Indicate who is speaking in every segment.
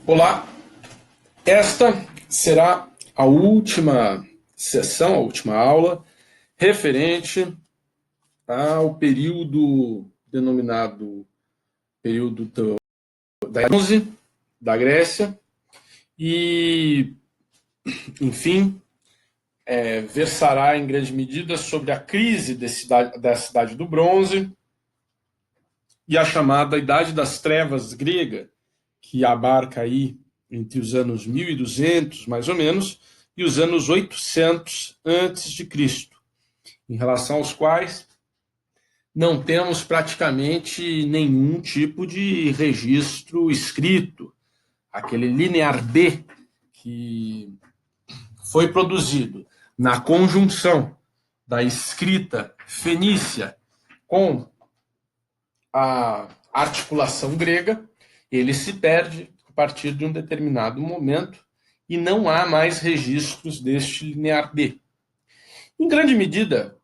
Speaker 1: Olá, esta será a última sessão, a última aula, referente ao período denominado período da Bronze, da Grécia, e, enfim, versará em grande medida sobre a crise da Cidade do Bronze e a chamada Idade das Trevas grega, que abarca aí entre os anos 1200, mais ou menos, e os anos 800 antes de Cristo, em relação aos quais não temos praticamente nenhum tipo de registro escrito. Aquele linear B que foi produzido na conjunção da escrita fenícia com a articulação grega, ele se perde a partir de um determinado momento e não há mais registros deste linear B. Em grande medida,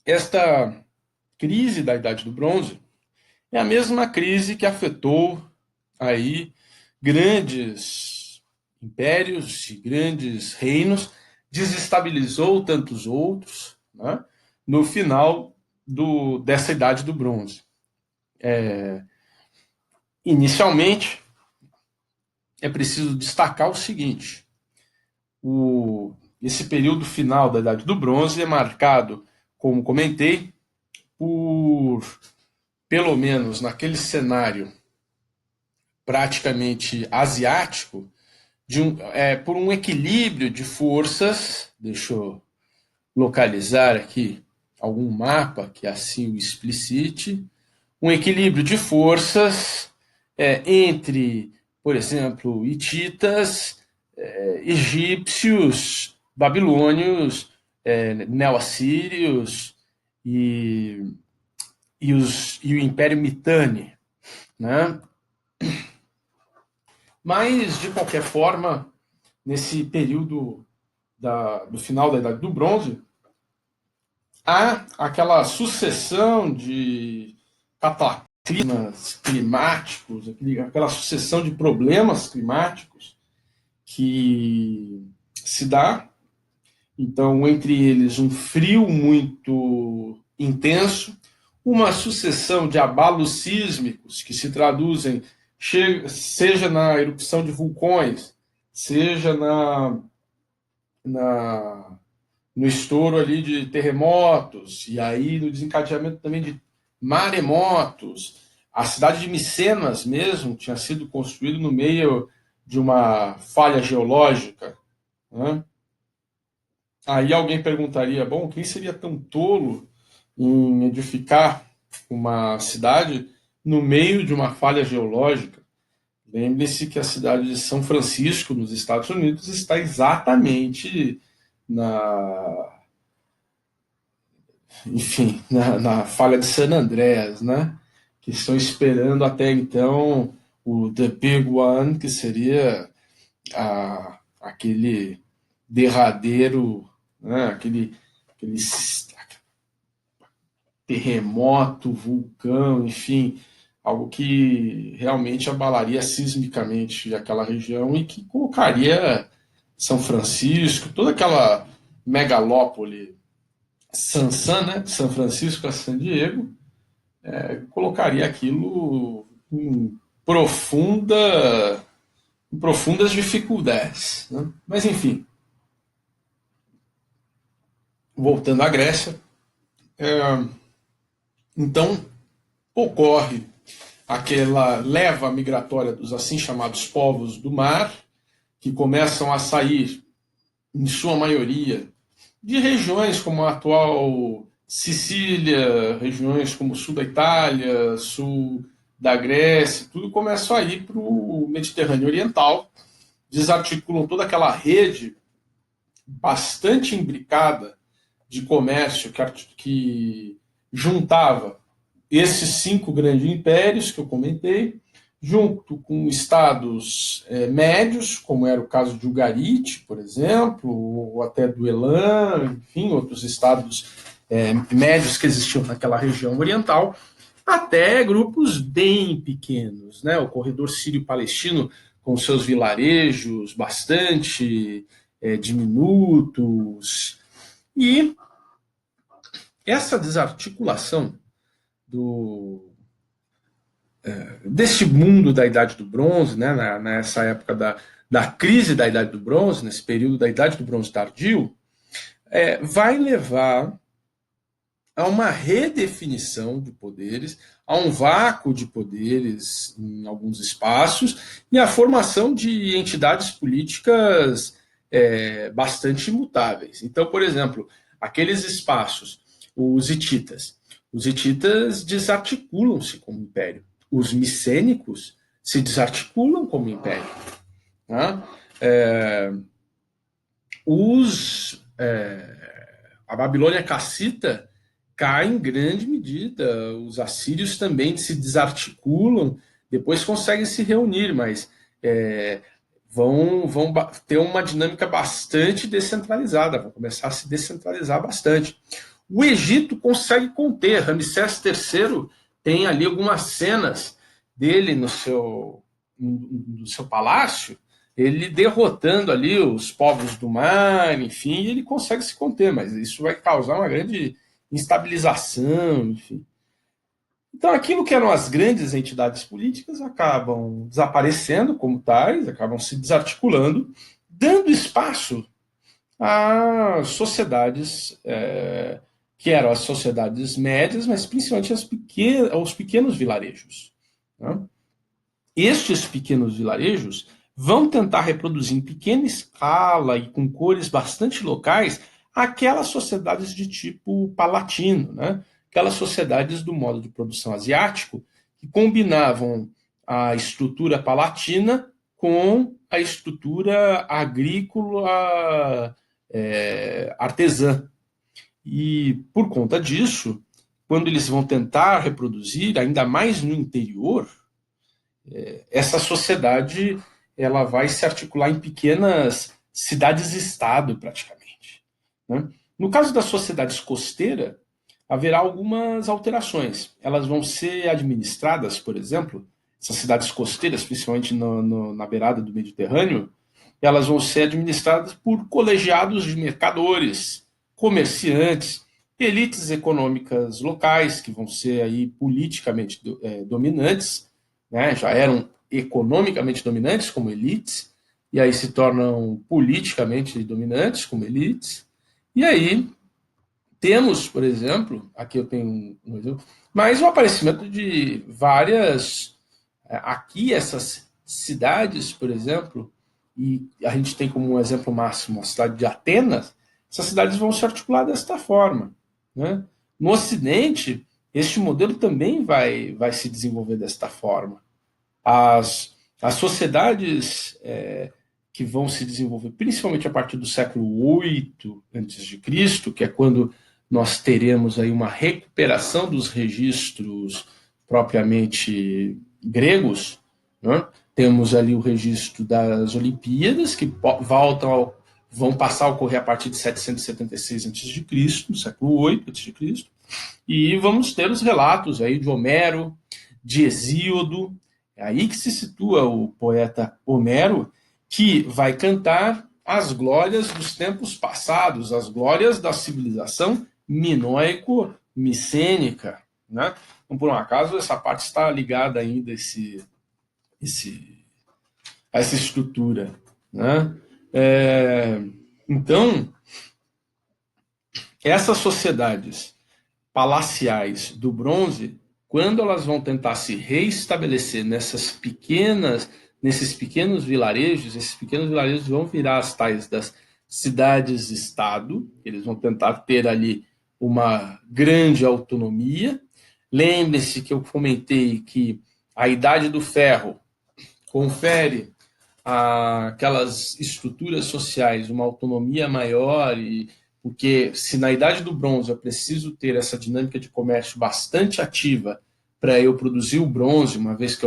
Speaker 1: esta crise da Idade do Bronze é a mesma crise que afetou aí grandes impérios e grandes reinos, desestabilizou tantos outros, né, no final dessa Idade do Bronze. Inicialmente, é preciso destacar o seguinte: esse período final da Idade do Bronze é marcado, como comentei, por, pelo menos naquele cenário praticamente asiático, por um equilíbrio de forças. Deixa eu localizar aqui algum mapa que assim o explicite. Um equilíbrio de forças entre, por exemplo, hititas, egípcios, babilônios, neo-assírios e o Império Mitanni, né? Mas, de qualquer forma, nesse período do final da Idade do Bronze, há aquela sucessão de cataclismas climáticos, aquela sucessão de problemas climáticos que se dá. Então, entre eles, um frio muito intenso, uma sucessão de abalos sísmicos que se traduzem, seja na erupção de vulcões, seja no estouro ali de terremotos, e aí no desencadeamento também de maremotos. A cidade de Micenas mesmo tinha sido construída no meio de uma falha geológica, né? Aí alguém perguntaria, bom, quem seria tão tolo em edificar uma cidade no meio de uma falha geológica? Lembre-se que a cidade de São Francisco, nos Estados Unidos, está exatamente na falha de San Andreas, né? Que estão esperando até então o The Big One, que seria aquele derradeiro, né? aquele terremoto, vulcão, enfim, algo que realmente abalaria sismicamente aquela região e que colocaria São Francisco, toda aquela megalópole Sansan, né, São Francisco a San Diego, colocaria aquilo em profundas dificuldades, né? Mas enfim, voltando à Grécia, então ocorre aquela leva migratória dos assim chamados povos do mar, que começam a sair, em sua maioria, de regiões como a atual Sicília, regiões como o sul da Itália, sul da Grécia, tudo começa a ir para o Mediterrâneo Oriental, desarticulam toda aquela rede bastante imbricada de comércio que juntava esses 5 grandes impérios que eu comentei, junto com estados médios, como era o caso de Ugarit, por exemplo, ou até do Elam, enfim, outros estados médios que existiam naquela região oriental, até grupos bem pequenos, né? O corredor sírio-palestino com seus vilarejos bastante diminutos. E essa desarticulação deste mundo da Idade do Bronze, né, nessa época da crise da Idade do Bronze, nesse período da Idade do Bronze tardio, vai levar a uma redefinição de poderes, a um vácuo de poderes em alguns espaços e a formação de entidades políticas bastante imutáveis. Então, por exemplo, aqueles espaços, os hititas desarticulam-se como império. Os micênicos se desarticulam como império. Tá? A Babilônia cassita cai em grande medida. Os assírios também se desarticulam, depois conseguem se reunir, mas vão ter uma dinâmica bastante descentralizada, vão começar a se descentralizar bastante. O Egito consegue conter. Ramsés III tem ali algumas cenas dele no seu palácio, ele derrotando ali os povos do mar, enfim, ele consegue se conter, mas isso vai causar uma grande instabilização, enfim. Então, aquilo que eram as grandes entidades políticas acabam desaparecendo como tais, acabam se desarticulando, dando espaço a sociedades que eram as sociedades médias, mas principalmente aos pequenos vilarejos. Né? Estes pequenos vilarejos vão tentar reproduzir em pequena escala e com cores bastante locais aquelas sociedades de tipo palatino, né? Aquelas sociedades do modo de produção asiático que combinavam a estrutura palatina com a estrutura agrícola artesã. E, por conta disso, quando eles vão tentar reproduzir, ainda mais no interior, essa sociedade ela vai se articular em pequenas cidades-estado, praticamente. Né? No caso das sociedades costeiras, haverá algumas alterações. Elas vão ser administradas, por exemplo, essas cidades costeiras, principalmente na beirada do Mediterrâneo, elas vão ser administradas por colegiados de mercadores, comerciantes, elites econômicas locais, que vão ser aí politicamente dominantes, né? Já eram economicamente dominantes como elites, e aí se tornam politicamente dominantes como elites. E aí temos, por exemplo, aqui eu tenho um exemplo, mas o aparecimento de várias, aqui essas cidades, por exemplo, e a gente tem como um exemplo máximo a cidade de Atenas, essas cidades vão se articular desta forma. Né? No Ocidente, este modelo também vai se desenvolver desta forma. As sociedades que vão se desenvolver, principalmente a partir do século VIII a.C., que é quando nós teremos aí uma recuperação dos registros propriamente gregos, né? Temos ali o registro das Olimpíadas, que vão passar a ocorrer a partir de 776 a.C., no século VIII a.C., e vamos ter os relatos aí de Homero, de Hesíodo. É aí que se situa o poeta Homero, que vai cantar as glórias dos tempos passados, as glórias da civilização minoico-micênica. Né? Então, por um acaso, essa parte está ligada ainda a essa estrutura. Né? Então, essas sociedades palaciais do bronze, quando elas vão tentar se reestabelecer nesses pequenos vilarejos, esses pequenos vilarejos vão virar as tais das cidades-estado, eles vão tentar ter ali uma grande autonomia. Lembre-se que eu comentei que a Idade do Ferro confere àquelas estruturas sociais uma autonomia maior, porque se na Idade do Bronze eu preciso ter essa dinâmica de comércio bastante ativa para eu produzir o bronze, uma vez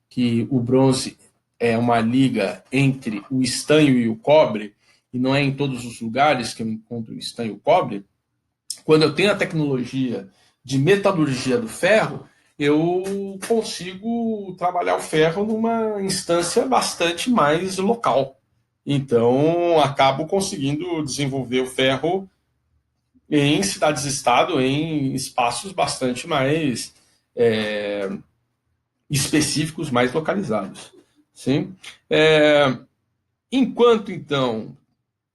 Speaker 1: que o bronze é uma liga entre o estanho e o cobre, e não é em todos os lugares que eu encontro o estanho e o cobre, quando eu tenho a tecnologia de metalurgia do ferro, eu consigo trabalhar o ferro numa instância bastante mais local. Então, acabo conseguindo desenvolver o ferro em cidades-estado, em espaços bastante mais específicos, mais localizados. Sim? Enquanto, então,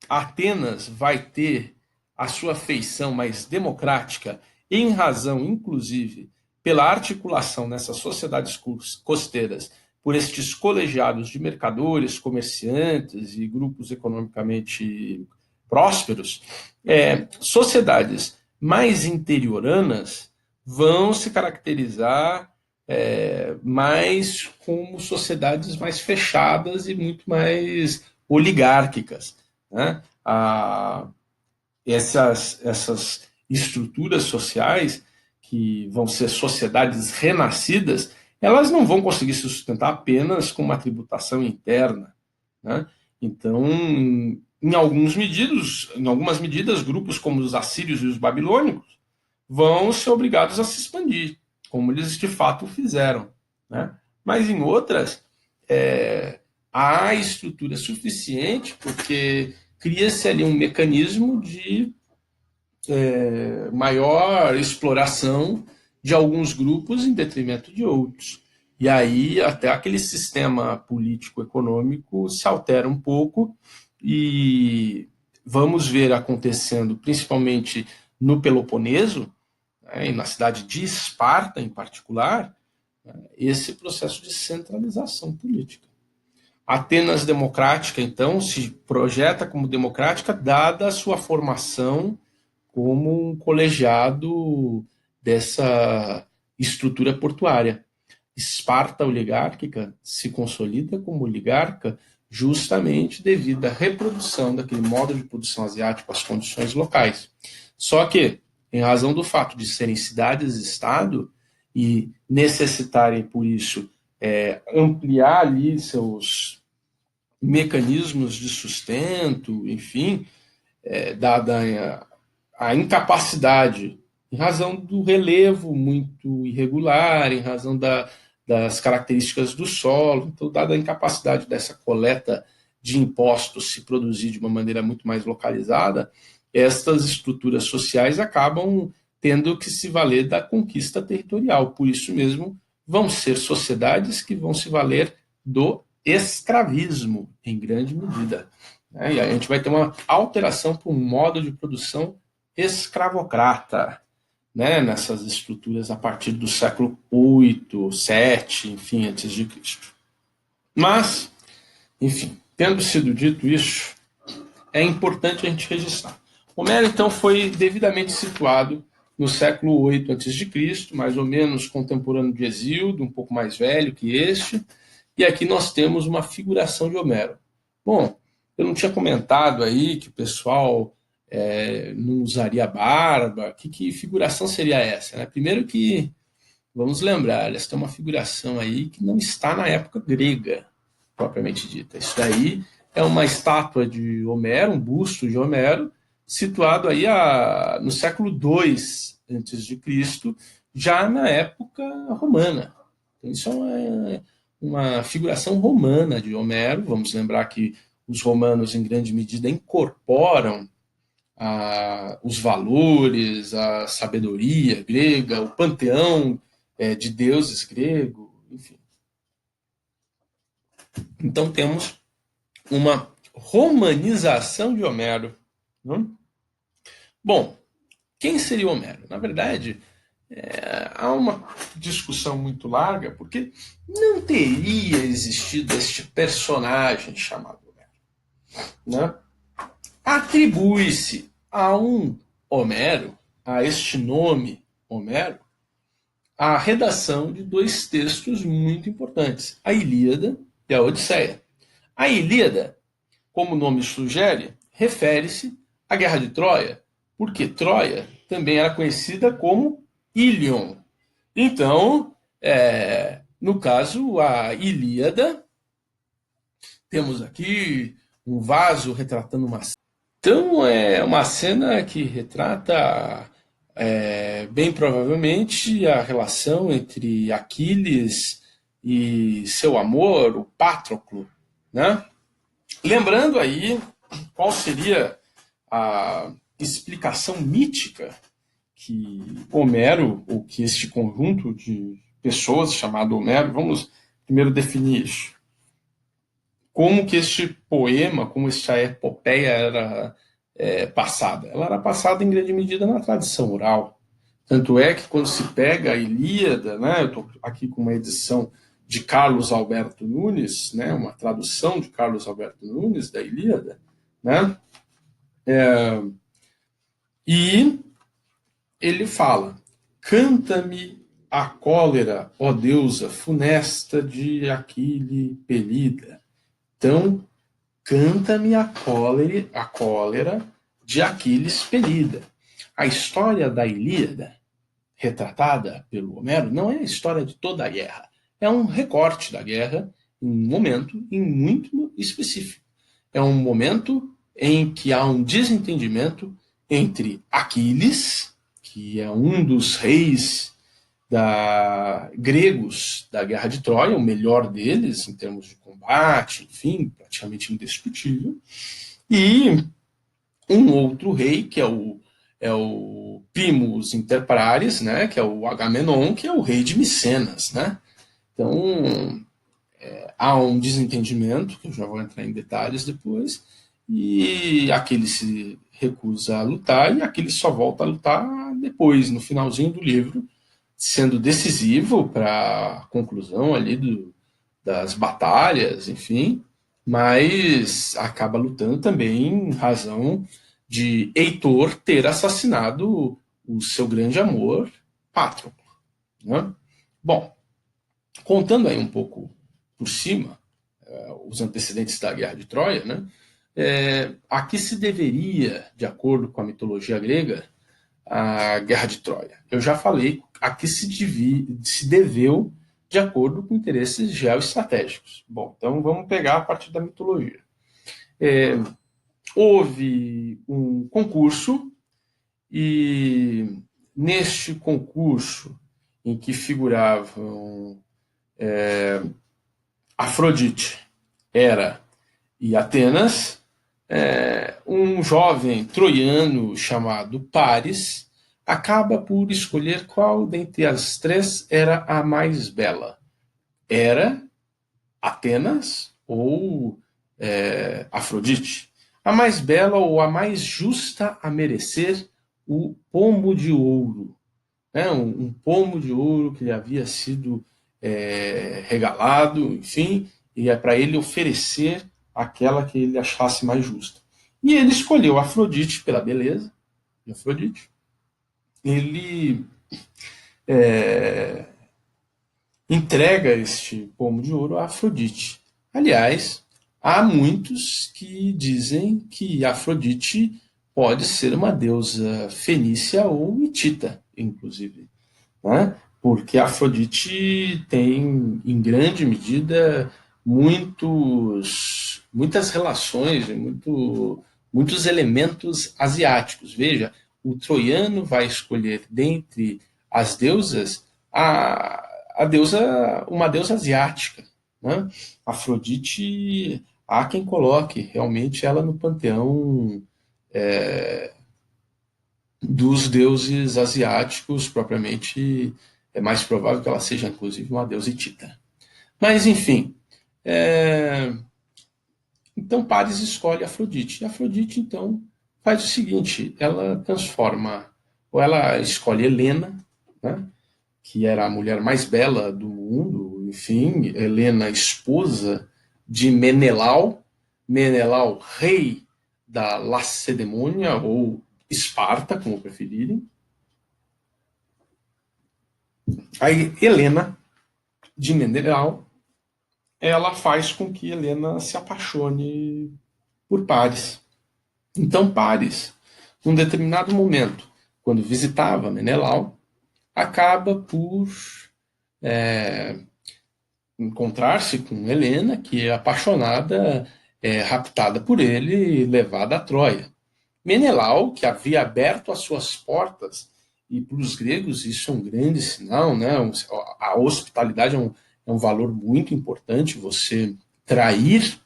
Speaker 1: Atenas vai ter a sua feição mais democrática, em razão, inclusive, pela articulação nessas sociedades costeiras por estes colegiados de mercadores, comerciantes e grupos economicamente prósperos, sociedades mais interioranas vão se caracterizar mais como sociedades mais fechadas e muito mais oligárquicas. Né? Essas estruturas sociais, que vão ser sociedades renascidas, elas não vão conseguir se sustentar apenas com uma tributação interna. Né? Então, em algumas medidas, grupos como os assírios e os babilônicos vão ser obrigados a se expandir, como eles de fato fizeram. Né? Mas em outras, há estrutura suficiente, porque cria-se ali um mecanismo de maior exploração de alguns grupos em detrimento de outros. E aí até aquele sistema político-econômico se altera um pouco e vamos ver acontecendo, principalmente no Peloponeso, né, e na cidade de Esparta em particular, esse processo de centralização política. Atenas democrática, então, se projeta como democrática, dada a sua formação como um colegiado dessa estrutura portuária. Esparta oligárquica se consolida como oligarca justamente devido à reprodução daquele modo de produção asiático às condições locais. Só que, em razão do fato de serem cidades-estado e necessitarem, por isso, ampliar ali seus mecanismos de sustento, enfim, dada a incapacidade, em razão do relevo muito irregular, em razão das características do solo, então, dada a incapacidade dessa coleta de impostos se produzir de uma maneira muito mais localizada, estas estruturas sociais acabam tendo que se valer da conquista territorial. Por isso mesmo, vão ser sociedades que vão se valer do escravismo, em grande medida. E a gente vai ter uma alteração para um modo de produção escravocrata, né, nessas estruturas a partir do século VIII, VII, enfim, antes de Cristo. Mas, enfim, tendo sido dito isso, é importante a gente registrar. Homero, então, foi devidamente situado no século VIII a.C., mais ou menos contemporâneo de Hesíodo, um pouco mais velho que este, e aqui nós temos uma figuração de Homero. Bom, eu não tinha comentado aí que o pessoal não usaria barba. Que figuração seria essa? Né? Primeiro que, vamos lembrar, essa é uma figuração aí que não está na época grega, propriamente dita. Isso daí é uma estátua de Homero, um busto de Homero, situado aí no século II a.C., já na época romana. Então, isso é uma figuração romana de Homero. Vamos lembrar que os romanos, em grande medida, incorporam os valores, a sabedoria grega, o panteão de deuses grego, enfim. Então temos uma romanização de Homero. Não? Bom, quem seria Homero? Na verdade, há uma discussão muito larga, porque não teria existido este personagem chamado Homero. Né? Atribui-se a um Homero, a este nome Homero, a redação de dois textos muito importantes, a Ilíada e a Odisseia. A Ilíada, como o nome sugere, refere-se à Guerra de Troia, porque Troia também era conhecida como Ilion. Então, no caso, a Ilíada, temos aqui um vaso retratando uma. Então, é uma cena que retrata bem provavelmente a relação entre Aquiles e seu amor, o Patroclo, né? Lembrando aí qual seria a explicação mítica que Homero, ou que este conjunto de pessoas chamado Homero, vamos primeiro definir isso. Como que este poema, como esta epopeia era passada? Ela era passada em grande medida na tradição oral. Tanto é que quando se pega a Ilíada, né, eu estou aqui com uma edição de Carlos Alberto Nunes, né, uma tradução de Carlos Alberto Nunes da Ilíada, né, e ele fala: canta-me a cólera, ó deusa funesta de Aquile pelida. Então, canta-me a cólera de Aquiles pelida. A história da Ilíada, retratada pelo Homero, não é a história de toda a guerra. É um recorte da guerra em um momento muito específico. É um momento em que há um desentendimento entre Aquiles, que é um dos reis gregos da Guerra de Troia, o melhor deles em termos de combate, enfim, praticamente indiscutível, e um outro rei, que é o Primus Inter Pares, né, que é o Agamenon, que é o rei de Micenas. Né? Então, há um desentendimento, que eu já vou entrar em detalhes depois, e aquele se recusa a lutar, e aquele só volta a lutar depois, no finalzinho do livro, sendo decisivo para a conclusão ali das batalhas, enfim, mas acaba lutando também em razão de Heitor ter assassinado o seu grande amor, Patroclo. Né? Bom, contando aí um pouco por cima os antecedentes da Guerra de Troia, né? A que se deveria, de acordo com a mitologia grega, a Guerra de Troia? Eu já falei a que se deveu de acordo com interesses geoestratégicos. Bom, então vamos pegar a partir da mitologia. Houve um concurso e neste concurso em que figuravam Afrodite, Hera e Atenas, um jovem troiano chamado Paris acaba por escolher qual dentre as três era a mais bela. Hera, Atenas ou Afrodite. A mais bela ou a mais justa a merecer o pomo de ouro. Né? Um pomo de ouro que lhe havia sido regalado, enfim, e é para ele oferecer aquela que ele achasse mais justa. E ele escolheu Afrodite pela beleza de Afrodite. Ele entrega este pomo de ouro a Afrodite. Aliás, há muitos que dizem que Afrodite pode ser uma deusa fenícia ou hitita, inclusive. Né? Porque Afrodite tem, em grande medida, muitas relações, muitos elementos asiáticos. Veja, o troiano vai escolher dentre as deusas uma deusa asiática. Né? Afrodite, há quem coloque realmente ela no panteão dos deuses asiáticos, propriamente, é mais provável que ela seja, inclusive, uma deusa hitita. Mas, enfim, então Paris escolhe Afrodite. E Afrodite, então, faz o seguinte, ela transforma, ou ela escolhe Helena, né, que era a mulher mais bela do mundo, enfim, Helena, esposa de Menelau, Menelau, rei da Lacedemônia, ou Esparta, como preferirem. Aí Helena, de Menelau, ela faz com que Helena se apaixone por Paris. Então Paris, num determinado momento, quando visitava Menelau, acaba por encontrar-se com Helena, que é apaixonada, raptada por ele e levada a Troia. Menelau, que havia aberto as suas portas e para os gregos isso é um grande sinal, né? A hospitalidade é um valor muito importante, você trair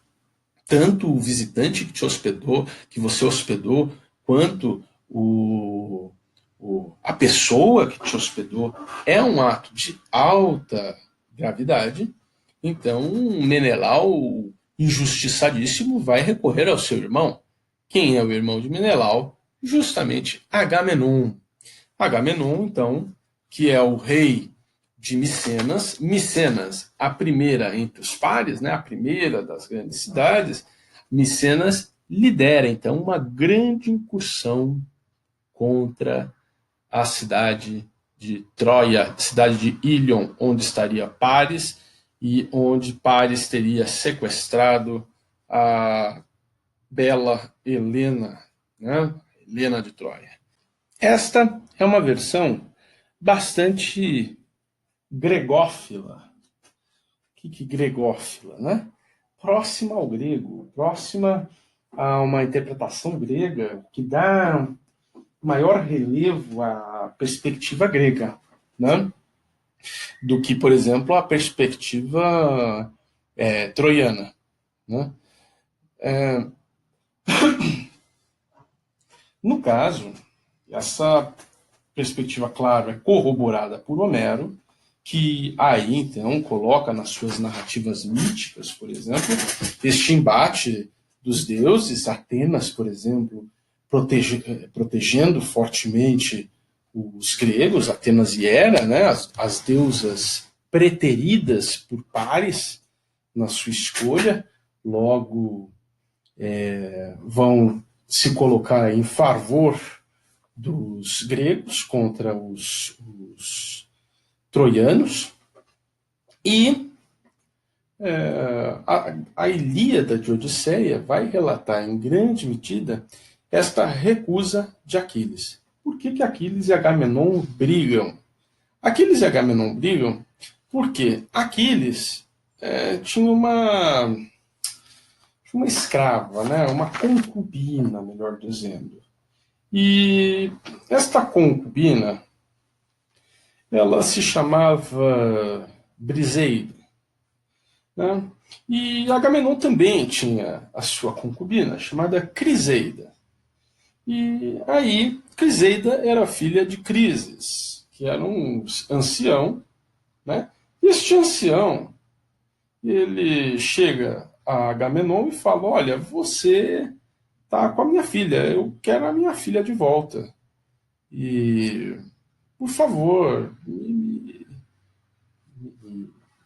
Speaker 1: tanto o visitante que te hospedou, que você hospedou, quanto a pessoa que te hospedou, é um ato de alta gravidade. Então, Menelau, injustiçadíssimo, vai recorrer ao seu irmão. Quem é o irmão de Menelau? Justamente Agamenon. Agamenon, então, que é o rei de Micenas. Micenas, a primeira entre os pares, né, a primeira das grandes cidades. Micenas lidera, então, uma grande incursão contra a cidade de Troia, cidade de Ilion, onde estaria Paris, e onde Paris teria sequestrado a bela Helena, né? Helena de Troia. Esta é uma versão bastante gregófila. O que é gregófila, né? Próxima ao grego, próxima a uma interpretação grega que dá maior relevo à perspectiva grega, né? Do que, por exemplo, a perspectiva troiana, né? No caso, essa perspectiva, claro, é corroborada por Homero, que aí, então, coloca nas suas narrativas míticas, por exemplo, este embate dos deuses, Atenas, por exemplo, protegendo fortemente os gregos, Atenas e Hera, né, as deusas preteridas por Paris na sua escolha, logo vão se colocar em favor dos gregos contra os troianos. E a Ilíada de Odisseia vai relatar em grande medida esta recusa de Aquiles. Por que Aquiles e Agamenon brigam? Aquiles e Agamenon brigam porque Aquiles tinha uma escrava, né? Uma concubina, melhor dizendo. E esta concubina, ela se chamava Briseida, né? E Agamenon também tinha a sua concubina, chamada Criseida. E aí, Criseida era filha de Crises, que era um ancião, né? E este ancião, ele chega a Agamenon e fala: olha, você tá com a minha filha, eu quero a minha filha de volta. E, por favor, me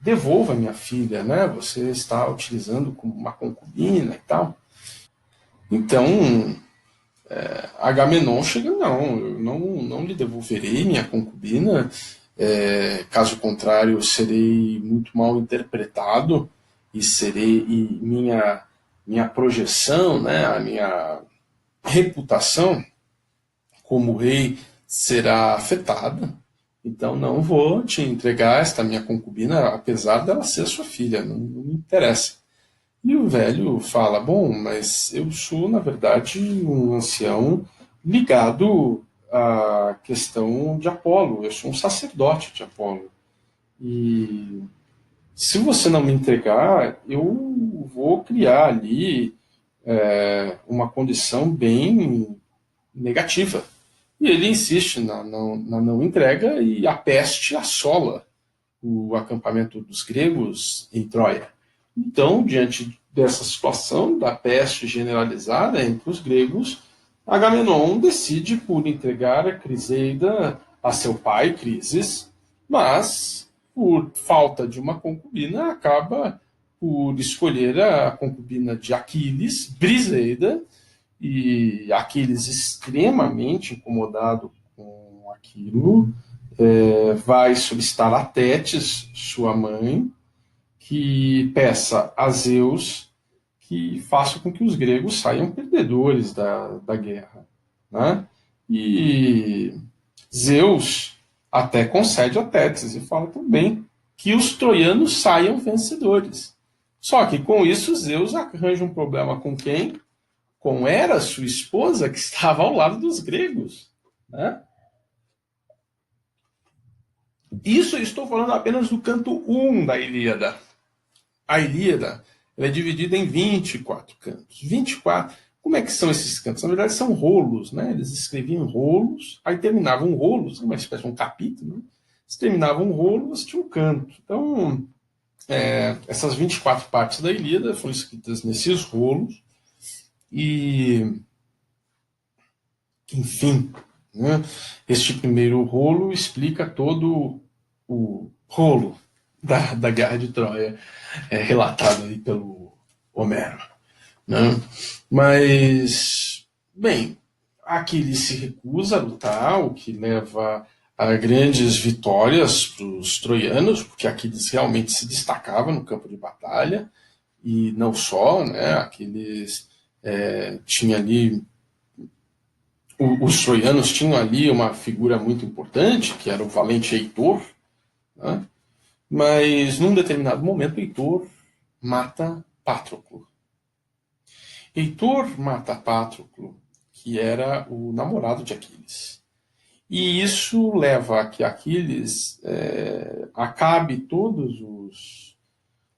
Speaker 1: devolva a minha filha, né? Você está utilizando como uma concubina e tal. Então, Agamenon chega, não, eu não lhe devolverei minha concubina, caso contrário, serei muito mal interpretado e minha projeção, né, a minha reputação como rei será afetada. Então não vou te entregar esta minha concubina, apesar dela ser sua filha, não me interessa. E o velho fala: bom, mas eu sou, na verdade, um ancião ligado à questão de Apolo, eu sou um sacerdote de Apolo. E se você não me entregar, eu vou criar ali uma condição bem negativa. E ele insiste na não entrega e a peste assola o acampamento dos gregos em Troia. Então, diante dessa situação da peste generalizada entre os gregos, Agamenon decide por entregar a Criseida a seu pai, Crises, mas, por falta de uma concubina, acaba por escolher a concubina de Aquiles, Briseida, e Aquiles, extremamente incomodado com aquilo, vai solicitar a Tétis, sua mãe, que peça a Zeus que faça com que os gregos saiam perdedores da guerra. Né? E Zeus até concede a Tétis e fala também que os troianos saiam vencedores. Só que com isso Zeus arranja um problema com quem? Com Hera, sua esposa, que estava ao lado dos gregos. Né? Isso eu estou falando apenas do canto 1 da Ilíada. A Ilíada ela é dividida em 24 cantos. 24. Como é que são esses cantos? Na verdade, são rolos, né? Eles escreviam rolos, aí terminavam rolos, uma espécie de um capítulo. Né? Se terminava um rolo, você tinha um canto. Então, essas 24 partes da Ilíada foram escritas nesses rolos, e, enfim, né? Este primeiro rolo explica todo o rolo da Guerra de Troia, relatado aí pelo Homero. Né? Mas, bem, Aquiles se recusa a lutar, o que leva a grandes vitórias para os troianos, porque Aquiles realmente se destacava no campo de batalha, e não só, né? Aquiles tinha ali, os troianos tinham ali uma figura muito importante, que era o valente Heitor, né? Mas num determinado momento Heitor mata Patroclo. Heitor mata Patroclo, que era o namorado de Aquiles. E isso leva a que Aquiles acabe todos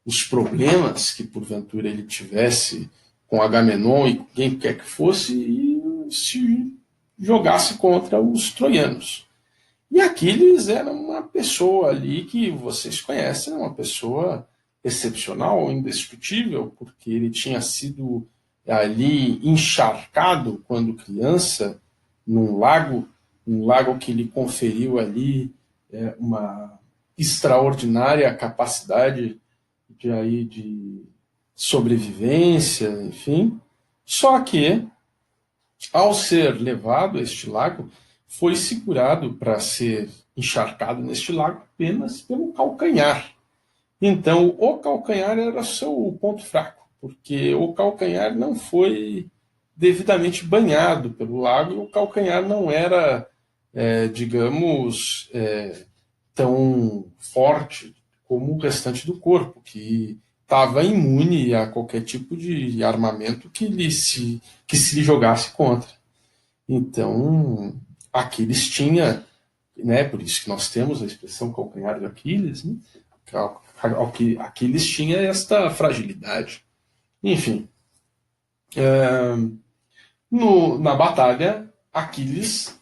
Speaker 1: os problemas que porventura ele tivesse com Agamenon e quem quer que fosse, e se jogasse contra os troianos. E Aquiles era uma pessoa ali que vocês conhecem, uma pessoa excepcional, indiscutível, porque ele tinha sido ali encharcado quando criança num lago, um lago que lhe conferiu ali uma extraordinária capacidade de sobrevivência, enfim. Só que, ao ser levado a este lago, foi segurado para ser encharcado neste lago apenas pelo calcanhar. Então, o calcanhar era seu ponto fraco, porque o calcanhar não foi devidamente banhado pelo lago, e o calcanhar não era, digamos, tão forte como o restante do corpo, que estava imune a qualquer tipo de armamento que se lhe jogasse contra. Então, Aquiles tinha, né, por isso que nós temos a expressão calcanhar de Aquiles, né? Aquiles tinha esta fragilidade. Enfim, na batalha, Aquiles,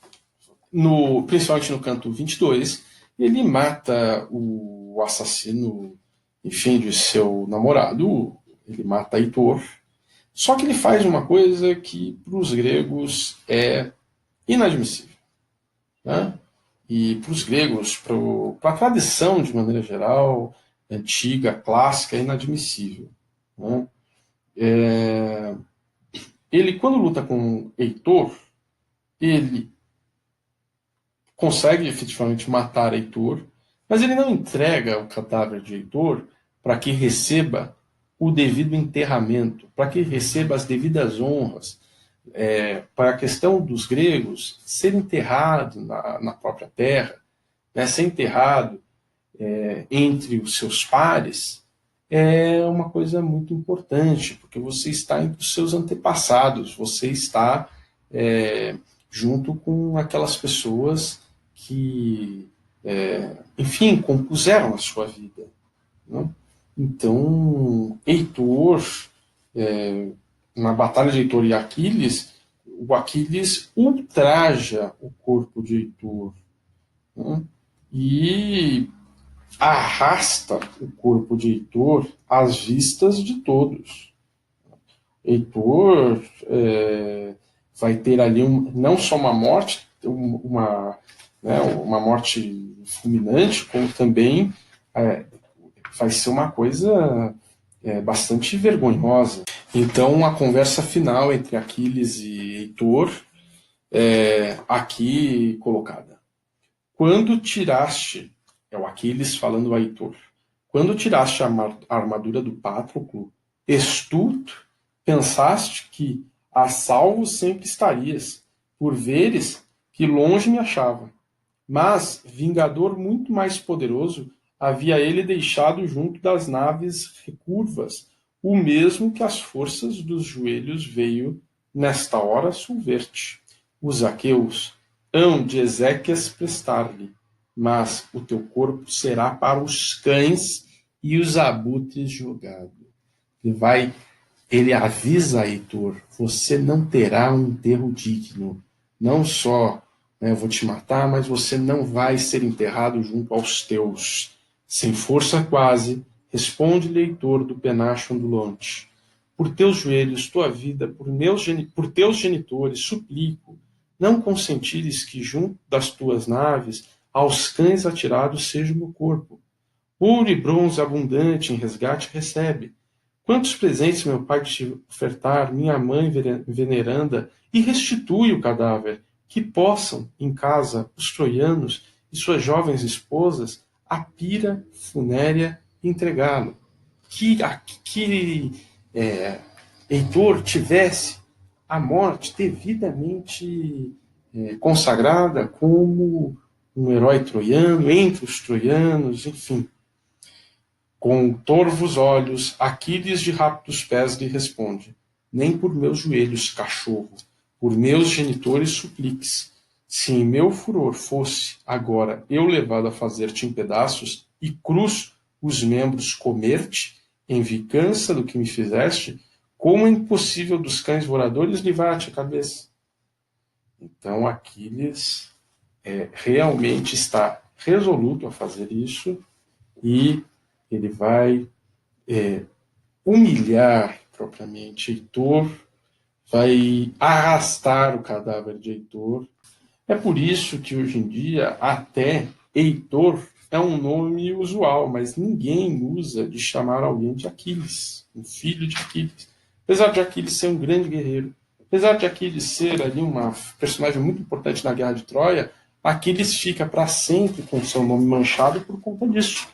Speaker 1: principalmente no canto 22, ele mata o assassino, enfim, de seu namorado, ele mata Heitor. Só que ele faz uma coisa que para os gregos é inadmissível. Né? E para os gregos, para a tradição de maneira geral, antiga, clássica, é inadmissível. Né? Ele, quando luta com Heitor, ele consegue efetivamente matar Heitor, mas ele não entrega o cadáver de Heitor para que receba o devido enterramento, para que receba as devidas honras, para a questão dos gregos ser enterrado na própria terra, né, ser enterrado entre os seus pares, é uma coisa muito importante, porque você está entre os seus antepassados, você está junto com aquelas pessoas que, enfim, compuseram a sua vida. Né? Então, Heitor, na batalha de Heitor e Aquiles, o Aquiles ultraja o corpo de Heitor, né? E arrasta o corpo de Heitor às vistas de todos. Heitor vai ter ali não só uma morte, uma morte fulminante, como também vai ser uma coisa bastante vergonhosa. Então, a conversa final entre Aquiles e Heitor aqui colocada. Quando tiraste, é o Aquiles falando a Heitor, quando tiraste a armadura do Patroclo, estulto, pensaste que a salvo sempre estarias, por veres que longe me achava. Mas, vingador muito mais poderoso, havia ele deixado junto das naves recurvas, o mesmo que as forças dos joelhos veio, nesta hora, solver-te. Os aqueus hão de Ezequias prestar-lhe. mas o teu corpo será para os cães e os abutres jogado. Ele avisa a Heitor, você não terá um enterro digno. Não só eu vou te matar, mas você não vai ser enterrado junto aos teus. Sem força quase, responde-lhe Heitor do penacho ondulante. Por teus joelhos, tua vida, por teus genitores, suplico, não consentires que junto das tuas naves aos cães atirados seja o meu corpo. Ouro e bronze abundante em resgate recebe. Quantos presentes meu pai te ofertar, minha mãe veneranda, e restitui o cadáver, que possam, em casa, os troianos e suas jovens esposas, a pira funérea entregá-lo. Que Heitor tivesse a morte devidamente consagrada como um herói troiano, entre os troianos, enfim. Com torvos olhos, Aquiles de rápidos pés lhe responde: nem por meus joelhos, cachorro, por meus genitores supliques. Se em meu furor fosse, agora, eu levado a fazer-te em pedaços, e crus os membros comer-te, em vingança do que me fizeste, como é impossível dos cães voradores livrar-te a cabeça. Então Aquiles realmente está resoluto a fazer isso, e ele vai humilhar propriamente Heitor, vai arrastar o cadáver de Heitor. É por isso que hoje em dia até Heitor é um nome usual, mas ninguém usa de chamar alguém de Aquiles, um filho de Aquiles. Apesar de Aquiles ser um grande guerreiro, apesar de Aquiles ser ali uma personagem muito importante na Guerra de Troia, Aquiles fica para sempre com seu nome manchado por conta disso.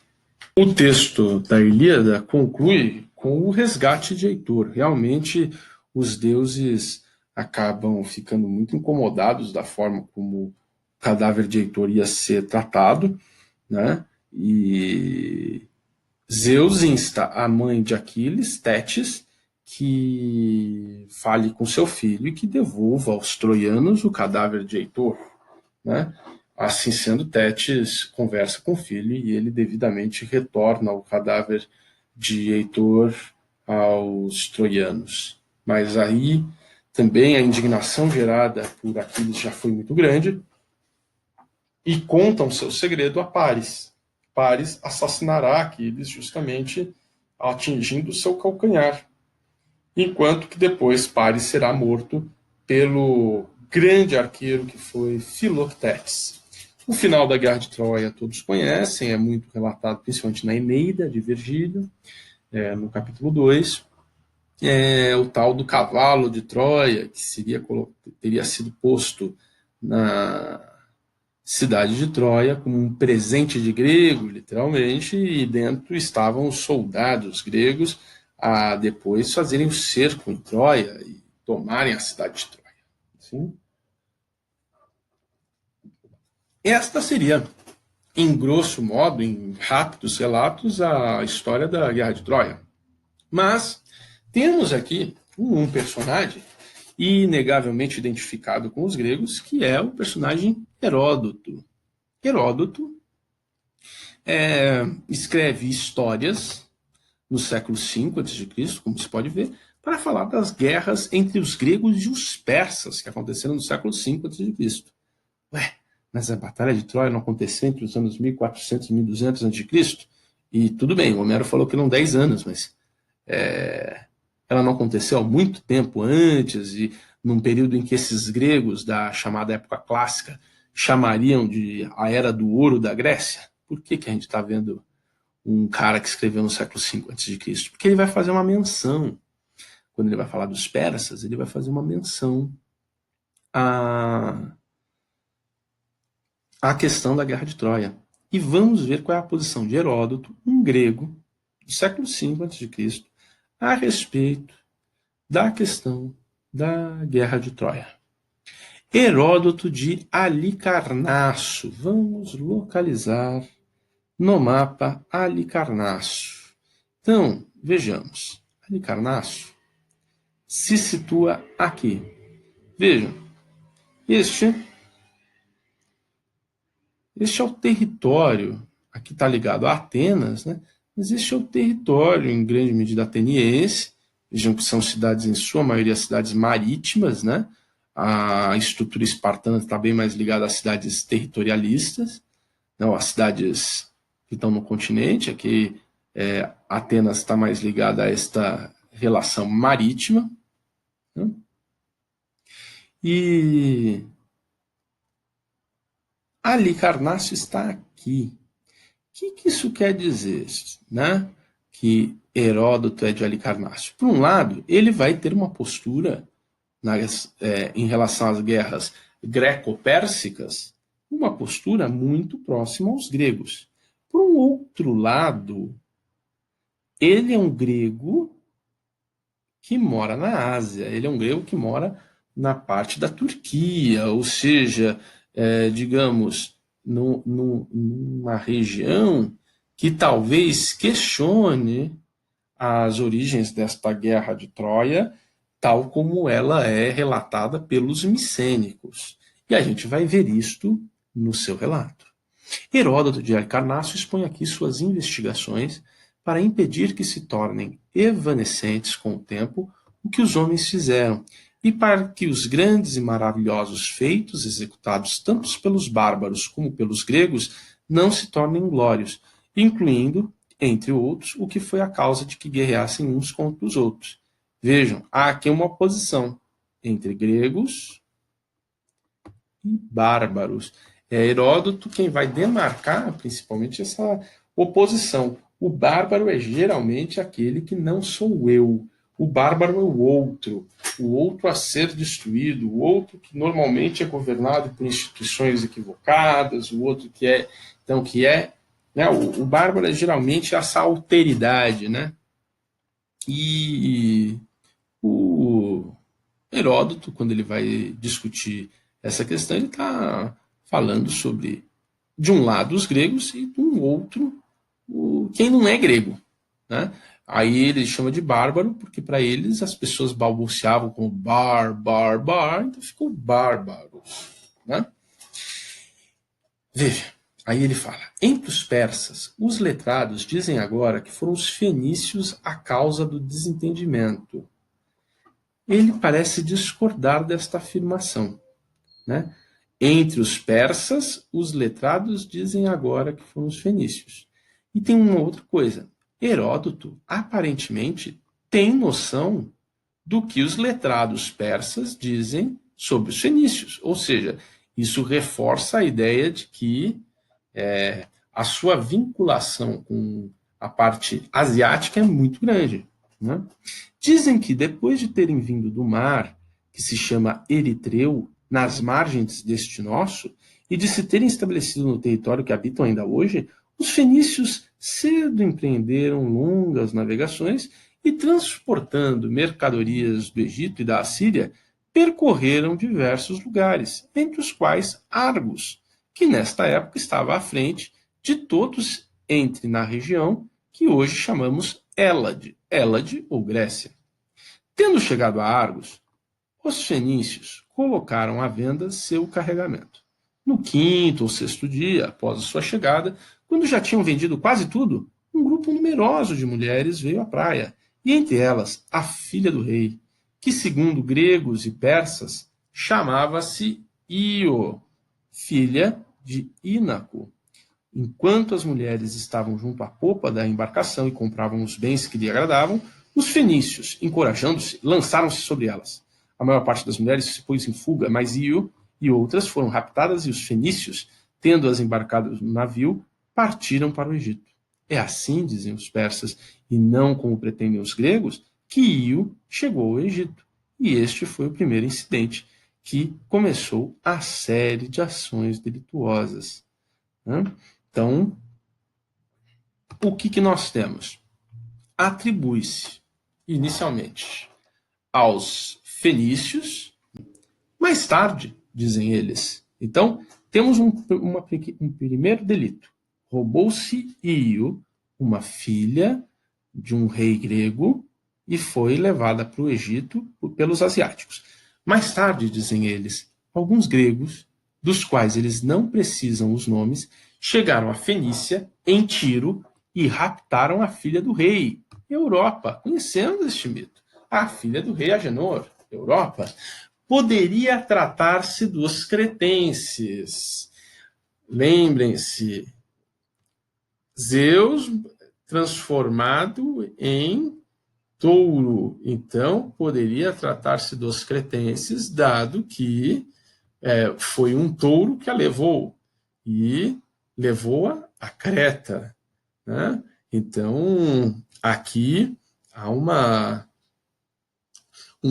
Speaker 1: O texto da Ilíada conclui com o resgate de Heitor. Realmente, os deuses acabam ficando muito incomodados da forma como o cadáver de Heitor ia ser tratado, né? E Zeus insta a mãe de Aquiles, Tétis, que fale com seu filho e que devolva aos troianos o cadáver de Heitor, né? Assim sendo, Tétis conversa com o filho e ele devidamente retorna o cadáver de Heitor aos troianos. Mas aí também a indignação gerada por Aquiles já foi muito grande e contam seu segredo a Paris. Paris assassinará Aquiles justamente atingindo seu calcanhar, enquanto que depois Paris será morto pelo grande arqueiro que foi Filoctetes. O final da Guerra de Troia todos conhecem, é muito relatado principalmente na Eneida de Virgílio, no capítulo 2. O tal do cavalo de Troia, que teria sido posto na cidade de Troia como um presente de grego, literalmente, e dentro estavam os soldados gregos a depois fazerem o cerco em Troia e tomarem a cidade de Troia. Sim? Esta seria, em grosso modo, em rápidos relatos, a história da Guerra de Troia. Mas temos aqui um personagem inegavelmente identificado com os gregos, que é o personagem Heródoto. Heródoto escreve histórias no século V a.C., como se pode ver, para falar das guerras entre os gregos e os persas que aconteceram no século V a.C. Ué, mas a Batalha de Troia não aconteceu entre os anos 1400 e 1200 a.C.? E tudo bem, o Homero falou que eram 10 anos, mas ela não aconteceu há muito tempo antes e num período em que esses gregos da chamada época clássica chamariam de a Era do Ouro da Grécia? Por que a gente está vendo um cara que escreveu no século V a.C.? Porque ele vai fazer uma menção. Quando ele vai falar dos persas, ele vai fazer uma menção à questão da Guerra de Troia. E vamos ver qual é a posição de Heródoto, um grego do século V a.C., a respeito da questão da Guerra de Troia. Heródoto de Alicarnasso. Vamos localizar no mapa Alicarnasso. Então, vejamos. Alicarnasso se situa aqui. Vejam, este Este é o território, aqui está ligado a Atenas, né? Mas este é o território, em grande medida, ateniense. Vejam que são cidades, em sua maioria, cidades marítimas, né? A estrutura espartana está bem mais ligada às cidades territorialistas, não, às cidades que estão no continente. Aqui, Atenas está mais ligada a esta relação marítima, né? E Halicarnasso está aqui. O que isso quer dizer, né? Que Heródoto é de Halicarnasso? Por um lado, ele vai ter uma postura em relação às guerras greco-pérsicas, uma postura muito próxima aos gregos. Por um outro lado, ele é um grego que mora na Ásia, ele é um grego que mora na parte da Turquia, ou seja, digamos, numa região que talvez questione as origens desta guerra de Troia, tal como ela é relatada pelos micênicos. E a gente vai ver isto no seu relato. Heródoto de Halicarnasso expõe aqui suas investigações para impedir que se tornem evanescentes com o tempo o que os homens fizeram, e para que os grandes e maravilhosos feitos executados tanto pelos bárbaros como pelos gregos não se tornem glórios, incluindo, entre outros, o que foi a causa de que guerreassem uns contra os outros. Vejam, há aqui uma oposição entre gregos e bárbaros. É Heródoto quem vai demarcar principalmente essa oposição. O bárbaro é geralmente aquele que não sou eu. O bárbaro é o outro a ser destruído, o outro que normalmente é governado por instituições equivocadas, o outro que é, então, né, o bárbaro é geralmente essa alteridade, né? E o Heródoto, quando ele vai discutir essa questão, ele está falando sobre, de um lado, os gregos e do outro, quem não é grego, né? Aí ele chama de bárbaro, porque para eles as pessoas balbuciavam como bar, então ficou bárbaro, né? Veja, aí ele fala: entre os persas, os letrados dizem agora que foram os fenícios a causa do desentendimento. Ele parece discordar desta afirmação, né? Entre os persas, os letrados dizem agora que foram os fenícios. E tem uma outra coisa. Heródoto, aparentemente, tem noção do que os letrados persas dizem sobre os fenícios. Ou seja, isso reforça a ideia de que a sua vinculação com a parte asiática é muito grande, né? Dizem que depois de terem vindo do mar, que se chama Eritreu, nas margens deste nosso, e de se terem estabelecido no território que habitam ainda hoje, os fenícios cedo empreenderam longas navegações e, transportando mercadorias do Egito e da Assíria, percorreram diversos lugares, entre os quais Argos, que nesta época estava à frente de todos entre na região que hoje chamamos Hélade ou Grécia. Tendo chegado a Argos, os fenícios colocaram à venda seu carregamento. No quinto ou sexto dia após a sua chegada, quando já tinham vendido quase tudo, um grupo numeroso de mulheres veio à praia, e entre elas a filha do rei, que, segundo gregos e persas, chamava-se Io, filha de Ínaco. Enquanto as mulheres estavam junto à popa da embarcação e compravam os bens que lhe agradavam, os fenícios, encorajando-se, lançaram-se sobre elas. A maior parte das mulheres se pôs em fuga, mas Io e outras foram raptadas, e os fenícios, tendo-as embarcado no navio, partiram para o Egito. É assim, dizem os persas, e não como pretendem os gregos, que Io chegou ao Egito. E este foi o primeiro incidente que começou a série de ações delituosas, né? Então, o que nós temos? Atribui-se, inicialmente, aos fenícios, mais tarde, dizem eles. Então, temos um primeiro delito. Roubou-se Io, uma filha de um rei grego, e foi levada para o Egito pelos asiáticos. Mais tarde, dizem eles, alguns gregos dos quais eles não precisam os nomes, chegaram à Fenícia, em Tiro, e raptaram a filha do rei, Europa. Conhecemos este mito. A filha do rei Agenor, Europa. Poderia tratar-se dos cretenses. Lembrem-se, Zeus transformado em touro. Então, poderia tratar-se dos cretenses, dado que foi um touro que a levou e levou-a a Creta. Né? Então, aqui há um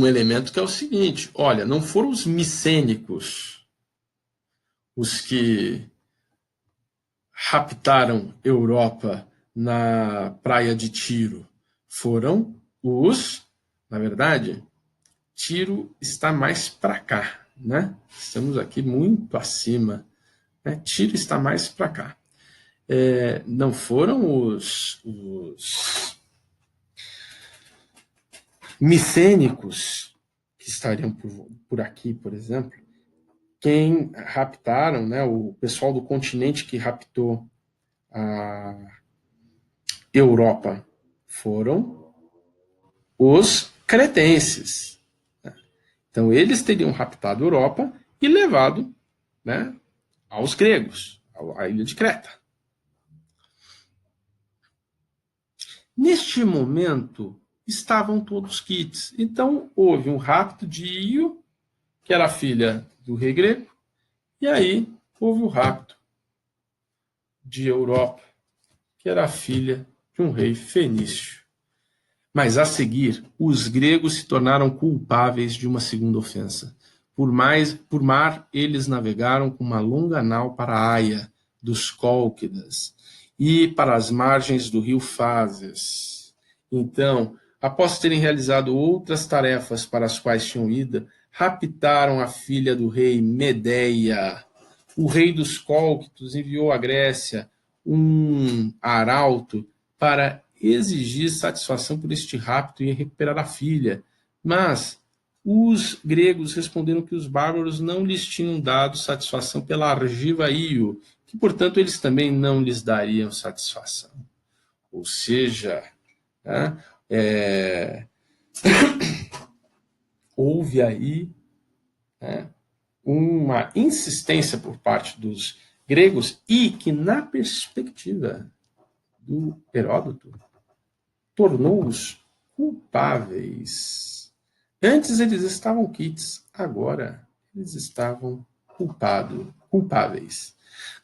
Speaker 1: elemento que é o seguinte: olha, não foram os micênicos os que raptaram Europa na praia de Tiro, foram na verdade, Tiro está mais para cá, né? Estamos aqui muito acima, né? Tiro está mais para cá. Não foram os micênicos que estariam por aqui, por exemplo, quem raptaram, né? O pessoal do continente que raptou a Europa foram os cretenses. Então, eles teriam raptado a Europa e levado, né, aos gregos, à ilha de Creta. Neste momento, estavam todos quites. Então, houve um rapto de Io, que era filha do rei grego, e aí houve o rapto de Europa, que era filha de um rei fenício. Mas a seguir, os gregos se tornaram culpáveis de uma segunda ofensa. Por mar, eles navegaram com uma longa nau para a Haia dos Cólquidas e para as margens do rio Fazes. Então, após terem realizado outras tarefas para as quais tinham ido, raptaram a filha do rei Medeia. O rei dos Cólquitos enviou à Grécia um arauto para exigir satisfação por este rapto e recuperar a filha. Mas os gregos responderam que os bárbaros não lhes tinham dado satisfação pela argiva Io, que, portanto, eles também não lhes dariam satisfação. Ou seja, né, houve aí, né, uma insistência por parte dos gregos e que, na perspectiva do Heródoto, tornou-os culpáveis. Antes eles estavam quites, agora eles estavam culpáveis.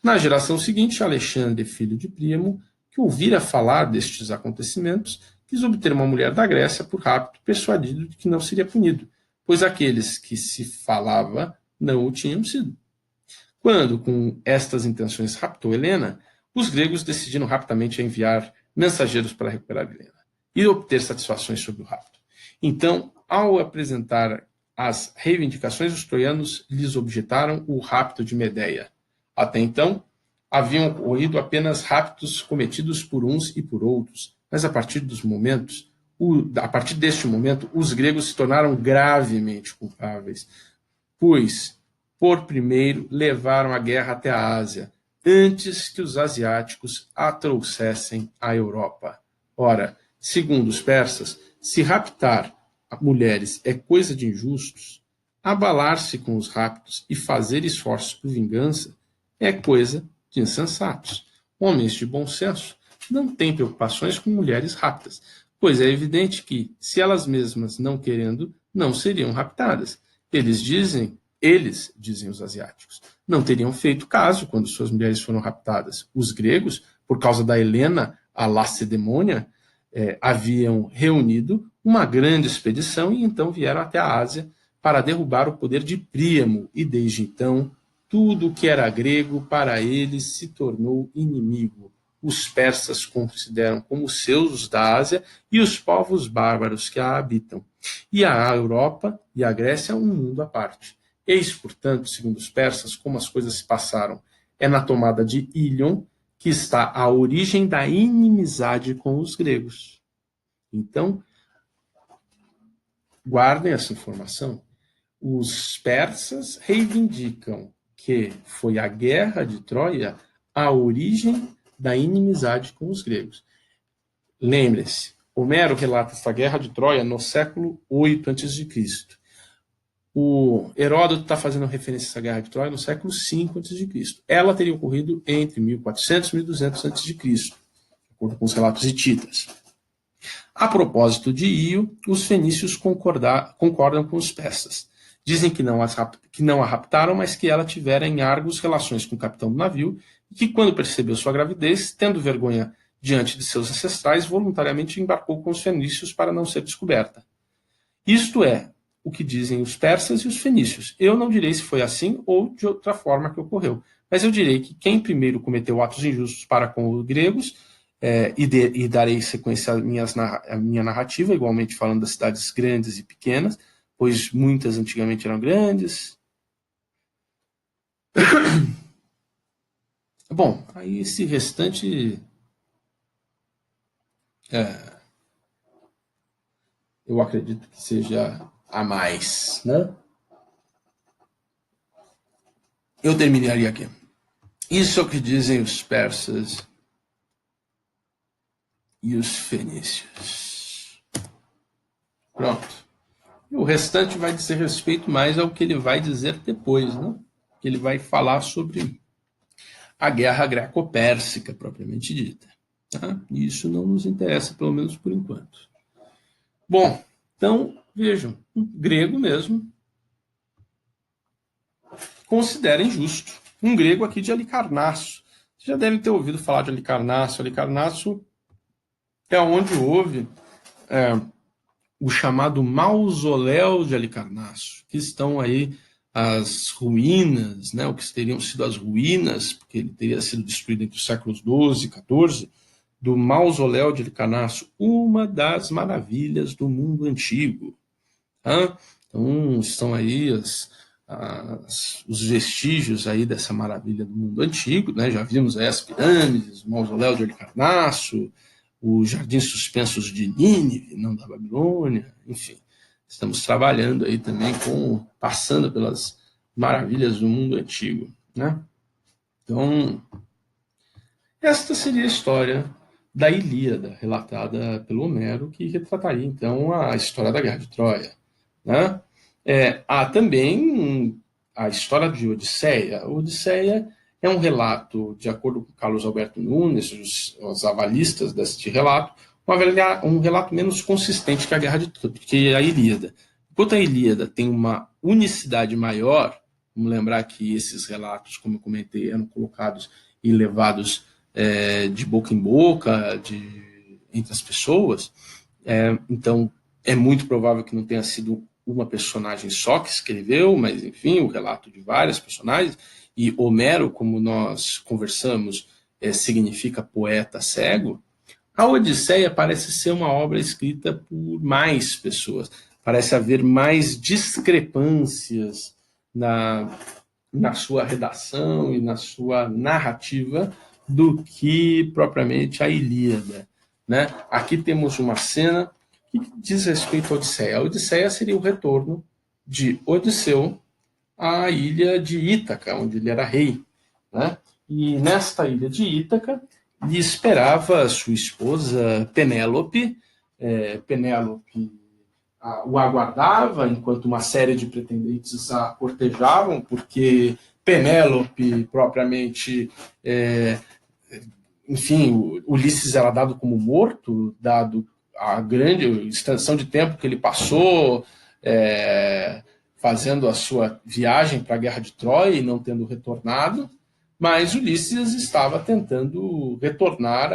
Speaker 1: Na geração seguinte, Alexandre, filho de Príamo, que ouvira falar destes acontecimentos, quis obter uma mulher da Grécia por rapto, persuadido de que não seria punido, pois aqueles que se falava não o tinham sido. Quando, com estas intenções, raptou Helena, os gregos decidiram rapidamente enviar mensageiros para recuperar Helena e obter satisfações sobre o rapto. Então, ao apresentar as reivindicações, os troianos lhes objetaram o rapto de Medeia. Até então, haviam ocorrido apenas raptos cometidos por uns e por outros, mas a partir deste momento, os gregos se tornaram gravemente culpáveis, pois, por primeiro, levaram a guerra até a Ásia, antes que os asiáticos a trouxessem à Europa. Ora, segundo os persas, se raptar mulheres é coisa de injustos, abalar-se com os raptos e fazer esforços por vingança é coisa de insensatos. Homens de bom senso não têm preocupações com mulheres raptas, pois é evidente que, se elas mesmas não querendo, não seriam raptadas. Eles dizem os asiáticos, não teriam feito caso quando suas mulheres foram raptadas. Os gregos, por causa da Helena, a Lacedemônia, haviam reunido uma grande expedição e então vieram até a Ásia para derrubar o poder de Príamo, e desde então tudo o que era grego para eles se tornou inimigo. Os persas consideram como seus os da Ásia e os povos bárbaros que a habitam. E a Europa e a Grécia um mundo à parte. Eis, portanto, segundo os persas, como as coisas se passaram. É na tomada de Ilion que está a origem da inimizade com os gregos. Então, guardem essa informação. Os persas reivindicam que foi a guerra de Troia a origem da inimizade com os gregos. Lembre-se, Homero relata essa guerra de Troia no século 8 a.C. O Heródoto está fazendo referência a essa guerra de Troia no século 5 a.C. Ela teria ocorrido entre 1400 e 1200 a.C., de acordo com os relatos hititas. A propósito de Io, os fenícios concordam com os persas. Dizem que não a raptaram, mas que ela tivera em Argos relações com o capitão do navio e que, quando percebeu sua gravidez, tendo vergonha diante de seus ancestrais, voluntariamente embarcou com os fenícios para não ser descoberta. Isto é o que dizem os persas e os fenícios. Eu não direi se foi assim ou de outra forma que ocorreu, mas eu direi que quem primeiro cometeu atos injustos para com os gregos, e darei sequência à minha narrativa, igualmente falando das cidades grandes e pequenas, pois muitas antigamente eram grandes. Bom, aí esse restante eu acredito que seja a mais, né? Eu terminaria aqui. Isso é o que dizem os persas e os fenícios. Pronto. E o restante vai dizer respeito mais ao que ele vai dizer depois, né? Que ele vai falar sobre a guerra greco-pérsica, propriamente dita. Tá? E isso não nos interessa, pelo menos por enquanto. Bom, então, vejam, um grego mesmo considera injusto. Um grego aqui de Halicarnasso. Você já deve ter ouvido falar de Halicarnasso. Halicarnasso é onde houve o chamado Mausoléu de Halicarnasso, que estão aí as ruínas, né, o que teriam sido as ruínas, porque ele teria sido destruído entre os séculos XII e XIV, do Mausoléu de Halicarnasso, uma das maravilhas do mundo antigo. Tá? Então, estão aí os vestígios aí dessa maravilha do mundo antigo, né? Já vimos aí as pirâmides, o Mausoléu de Halicarnasso, os jardins suspensos de Nínive, não da Babilônia, enfim. Estamos trabalhando aí também passando pelas maravilhas do mundo antigo, né? Então, esta seria a história da Ilíada, relatada pelo Homero, que retrataria, então, a história da Guerra de Troia, né? Há também a história de Odisseia. A Odisseia é um relato, de acordo com Carlos Alberto Nunes, os avalistas deste relato, um relato menos consistente que a Guerra de Troia, que a Ilíada. Enquanto a Ilíada tem uma unicidade maior, vamos lembrar que esses relatos, como eu comentei, eram colocados e levados de boca em boca, entre as pessoas, então é muito provável que não tenha sido uma personagem só que escreveu, mas enfim, o relato de várias personagens, e Homero, como nós conversamos, significa poeta cego. A Odisseia parece ser uma obra escrita por mais pessoas, parece haver mais discrepâncias na sua redação e na sua narrativa do que propriamente a Ilíada, né? Aqui temos uma cena que diz respeito à Odisseia. A Odisseia seria o retorno de Odisseu à ilha de Ítaca, onde ele era rei, né? E nesta ilha de Ítaca lhe esperava sua esposa Penélope. Penélope o aguardava enquanto uma série de pretendentes a cortejavam, porque Penélope propriamente, enfim, Ulisses era dado como morto, dado a grande extensão de tempo que ele passou fazendo a sua viagem para a Guerra de Troia e não tendo retornado, mas Ulisses estava tentando retornar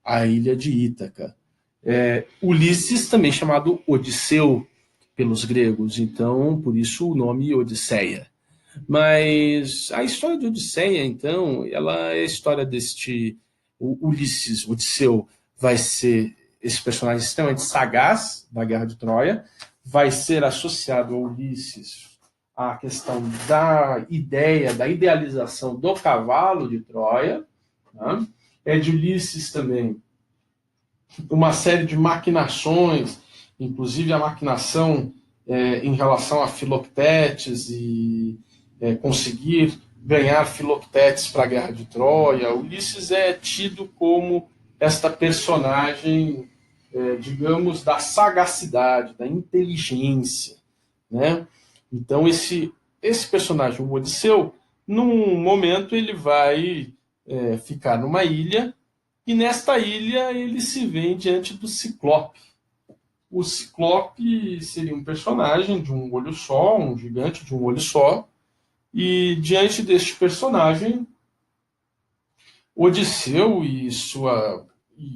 Speaker 1: à ilha de Ítaca. Ulisses, também chamado Odisseu pelos gregos, então por isso o nome Odisseia. Mas a história de Odisseia, então, ela é a história deste Ulisses, Odisseu, vai ser esse personagem extremamente sagaz da Guerra de Troia, vai ser associado a Ulisses a questão da ideia, da idealização do cavalo de Troia, né? É de Ulisses também uma série de maquinações, inclusive a maquinação em relação a Filoctetes e conseguir ganhar Filoctetes para a Guerra de Troia. Ulisses é tido como esta personagem, digamos, da sagacidade, da inteligência, né? Então esse personagem, o Odisseu, num momento ele vai ficar numa ilha, e nesta ilha ele se vê diante do Ciclope. O Ciclope seria um personagem de um olho só, um gigante de um olho só, e diante deste personagem, Odisseu e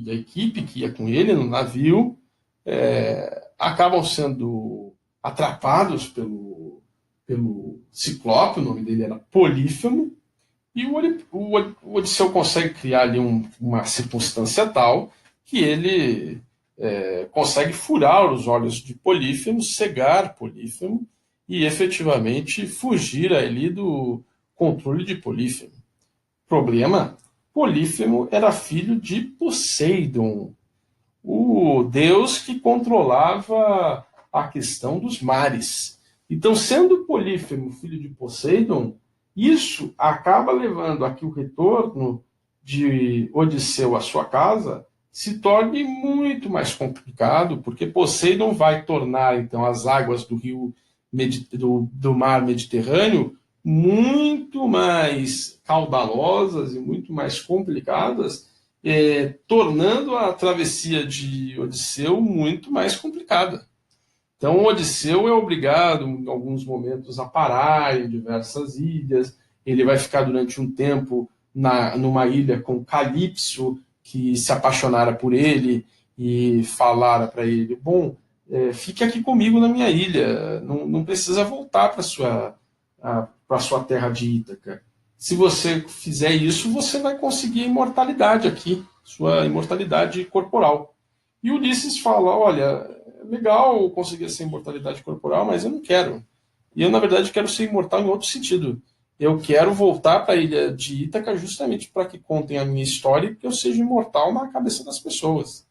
Speaker 1: a equipe que ia com ele no navio acabam sendo atrapados pelo Ciclope, o nome dele era Polífemo, e o Odisseu consegue criar ali uma circunstância tal que ele consegue furar os olhos de Polífemo, cegar Polífemo e efetivamente fugir ali do controle de Polífemo. Problema: Polífemo era filho de Poseidon, o deus que controlava a questão dos mares. Então, sendo Polífemo filho de Poseidon, isso acaba levando a que o retorno de Odisseu à sua casa se torne muito mais complicado, porque Poseidon vai tornar então as águas do rio do mar Mediterrâneo muito mais caudalosas e muito mais complicadas, tornando a travessia de Odisseu muito mais complicada. Então, Odisseu é obrigado, em alguns momentos, a parar em diversas ilhas. Ele vai ficar durante um tempo numa ilha com Calipso, que se apaixonara por ele e falara para ele: bom, fique aqui comigo na minha ilha, não precisa voltar para sua terra de Ítaca. Se você fizer isso, você vai conseguir a imortalidade aqui, sua imortalidade corporal. E Ulisses fala: olha, é legal conseguir essa imortalidade corporal, mas eu não quero. E eu, na verdade, quero ser imortal em outro sentido. Eu quero voltar para a ilha de Ítaca justamente para que contem a minha história e que eu seja imortal na cabeça das pessoas.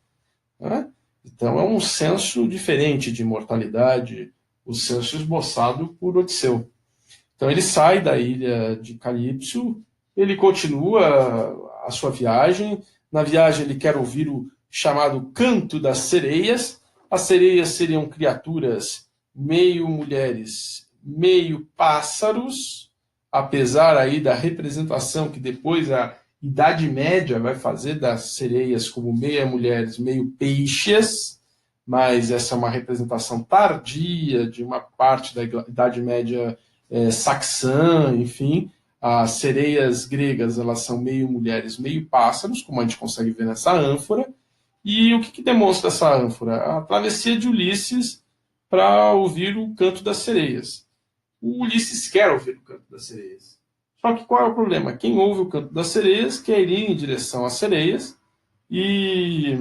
Speaker 1: Né? Então é um senso diferente de imortalidade, o senso esboçado por Odisseu. Então ele sai da ilha de Calipso, ele continua a sua viagem. Na viagem ele quer ouvir o chamado Canto das Sereias. As sereias seriam criaturas meio mulheres, meio pássaros, apesar aí da representação que depois a Idade Média vai fazer das sereias como meia mulheres, meio peixes, mas essa é uma representação tardia de uma parte da Idade Média saxã, enfim. As sereias gregas, elas são meio mulheres, meio pássaros, como a gente consegue ver nessa ânfora. E o que demonstra essa ânfora? A travessia de Ulisses para ouvir o canto das sereias. O Ulisses quer ouvir o canto das sereias. Só que qual é o problema? Quem ouve o canto das sereias quer ir em direção às sereias e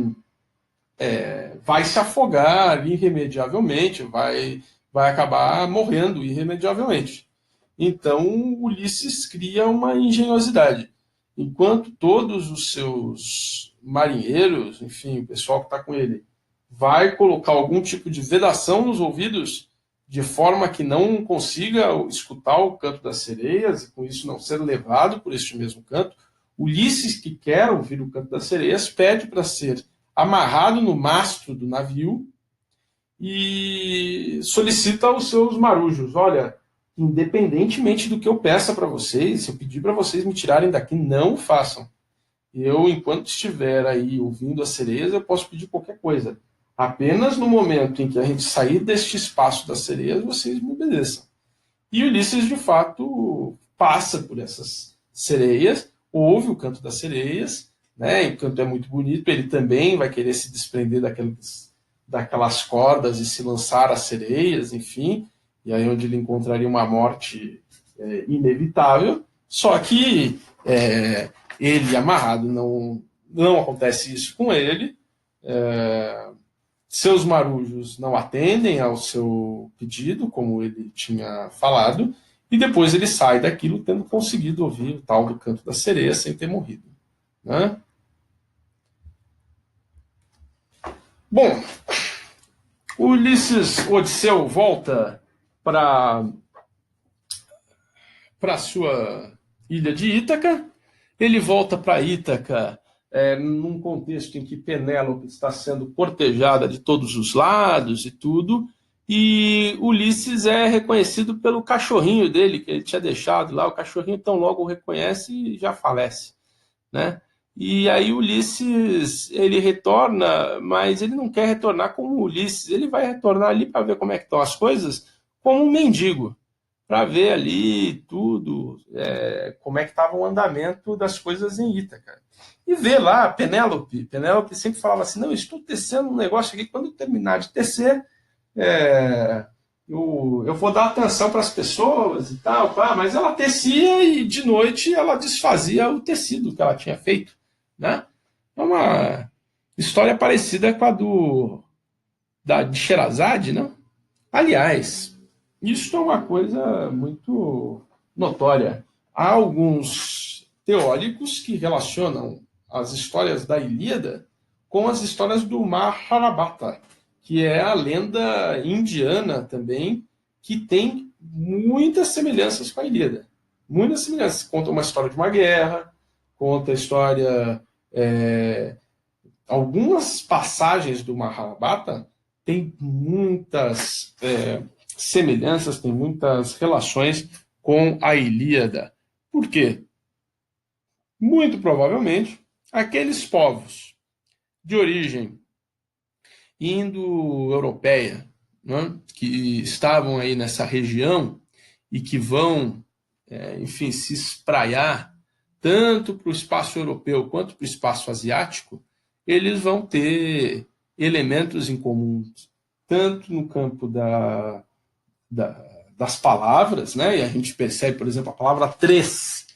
Speaker 1: vai se afogar irremediavelmente, vai acabar morrendo irremediavelmente. Então, Ulisses cria uma engenhosidade. Enquanto todos os seus marinheiros, enfim, o pessoal que está com ele, vai colocar algum tipo de vedação nos ouvidos, de forma que não consiga escutar o canto das sereias, e com isso não ser levado por este mesmo canto, Ulisses, que quer ouvir o canto das sereias, pede para ser amarrado no mastro do navio e solicita aos seus marujos: olha, independentemente do que eu peça para vocês, se eu pedir para vocês me tirarem daqui, não façam. Eu, enquanto estiver aí ouvindo as sereias, eu posso pedir qualquer coisa. Apenas no momento em que a gente sair deste espaço das sereias, vocês me obedeçam. E Ulisses, de fato, passa por essas sereias, ouve o canto das sereias, né? O canto é muito bonito, ele também vai querer se desprender daquelas cordas e se lançar às sereias, enfim, e aí onde ele encontraria uma morte inevitável. Só que ele amarrado, não acontece isso com ele. Seus marujos não atendem ao seu pedido, como ele tinha falado, e depois ele sai daquilo tendo conseguido ouvir o tal do canto da sereia sem ter morrido. Né? Bom, Odisseu volta para para sua ilha de Ítaca. Ele volta para Ítaca num contexto em que Penélope está sendo cortejada de todos os lados e tudo, e Ulisses é reconhecido pelo cachorrinho dele, que ele tinha deixado lá. O cachorrinho tão logo o reconhece e já falece, né? E aí Ulisses, ele retorna, mas ele não quer retornar como Ulisses, ele vai retornar ali para ver como é que estão as coisas, como um mendigo, para ver ali tudo, como é que estava o andamento das coisas em Ítaca. E ver lá Penélope. Penélope sempre falava assim, não, estou tecendo um negócio aqui, quando eu terminar de tecer, é, eu vou dar atenção para as pessoas e tal, pá, mas ela tecia e de noite ela desfazia o tecido que ela tinha feito, né? É uma história parecida com a de Sherazade, né? Aliás, isso é uma coisa muito notória. Há alguns teóricos que relacionam as histórias da Ilíada com as histórias do Mahabharata, que é a lenda indiana também, que tem muitas semelhanças com a Ilíada. Muitas semelhanças. Conta uma história de uma guerra, conta a história. Algumas passagens do Mahabharata têm muitas semelhanças, têm muitas relações com a Ilíada. Por quê? Muito provavelmente, aqueles povos de origem indo-europeia, né, que estavam aí nessa região e que vão, enfim, se espraiar tanto para o espaço europeu quanto para o espaço asiático, eles vão ter elementos em comum, tanto no campo das palavras, né? E a gente percebe, por exemplo, a palavra três,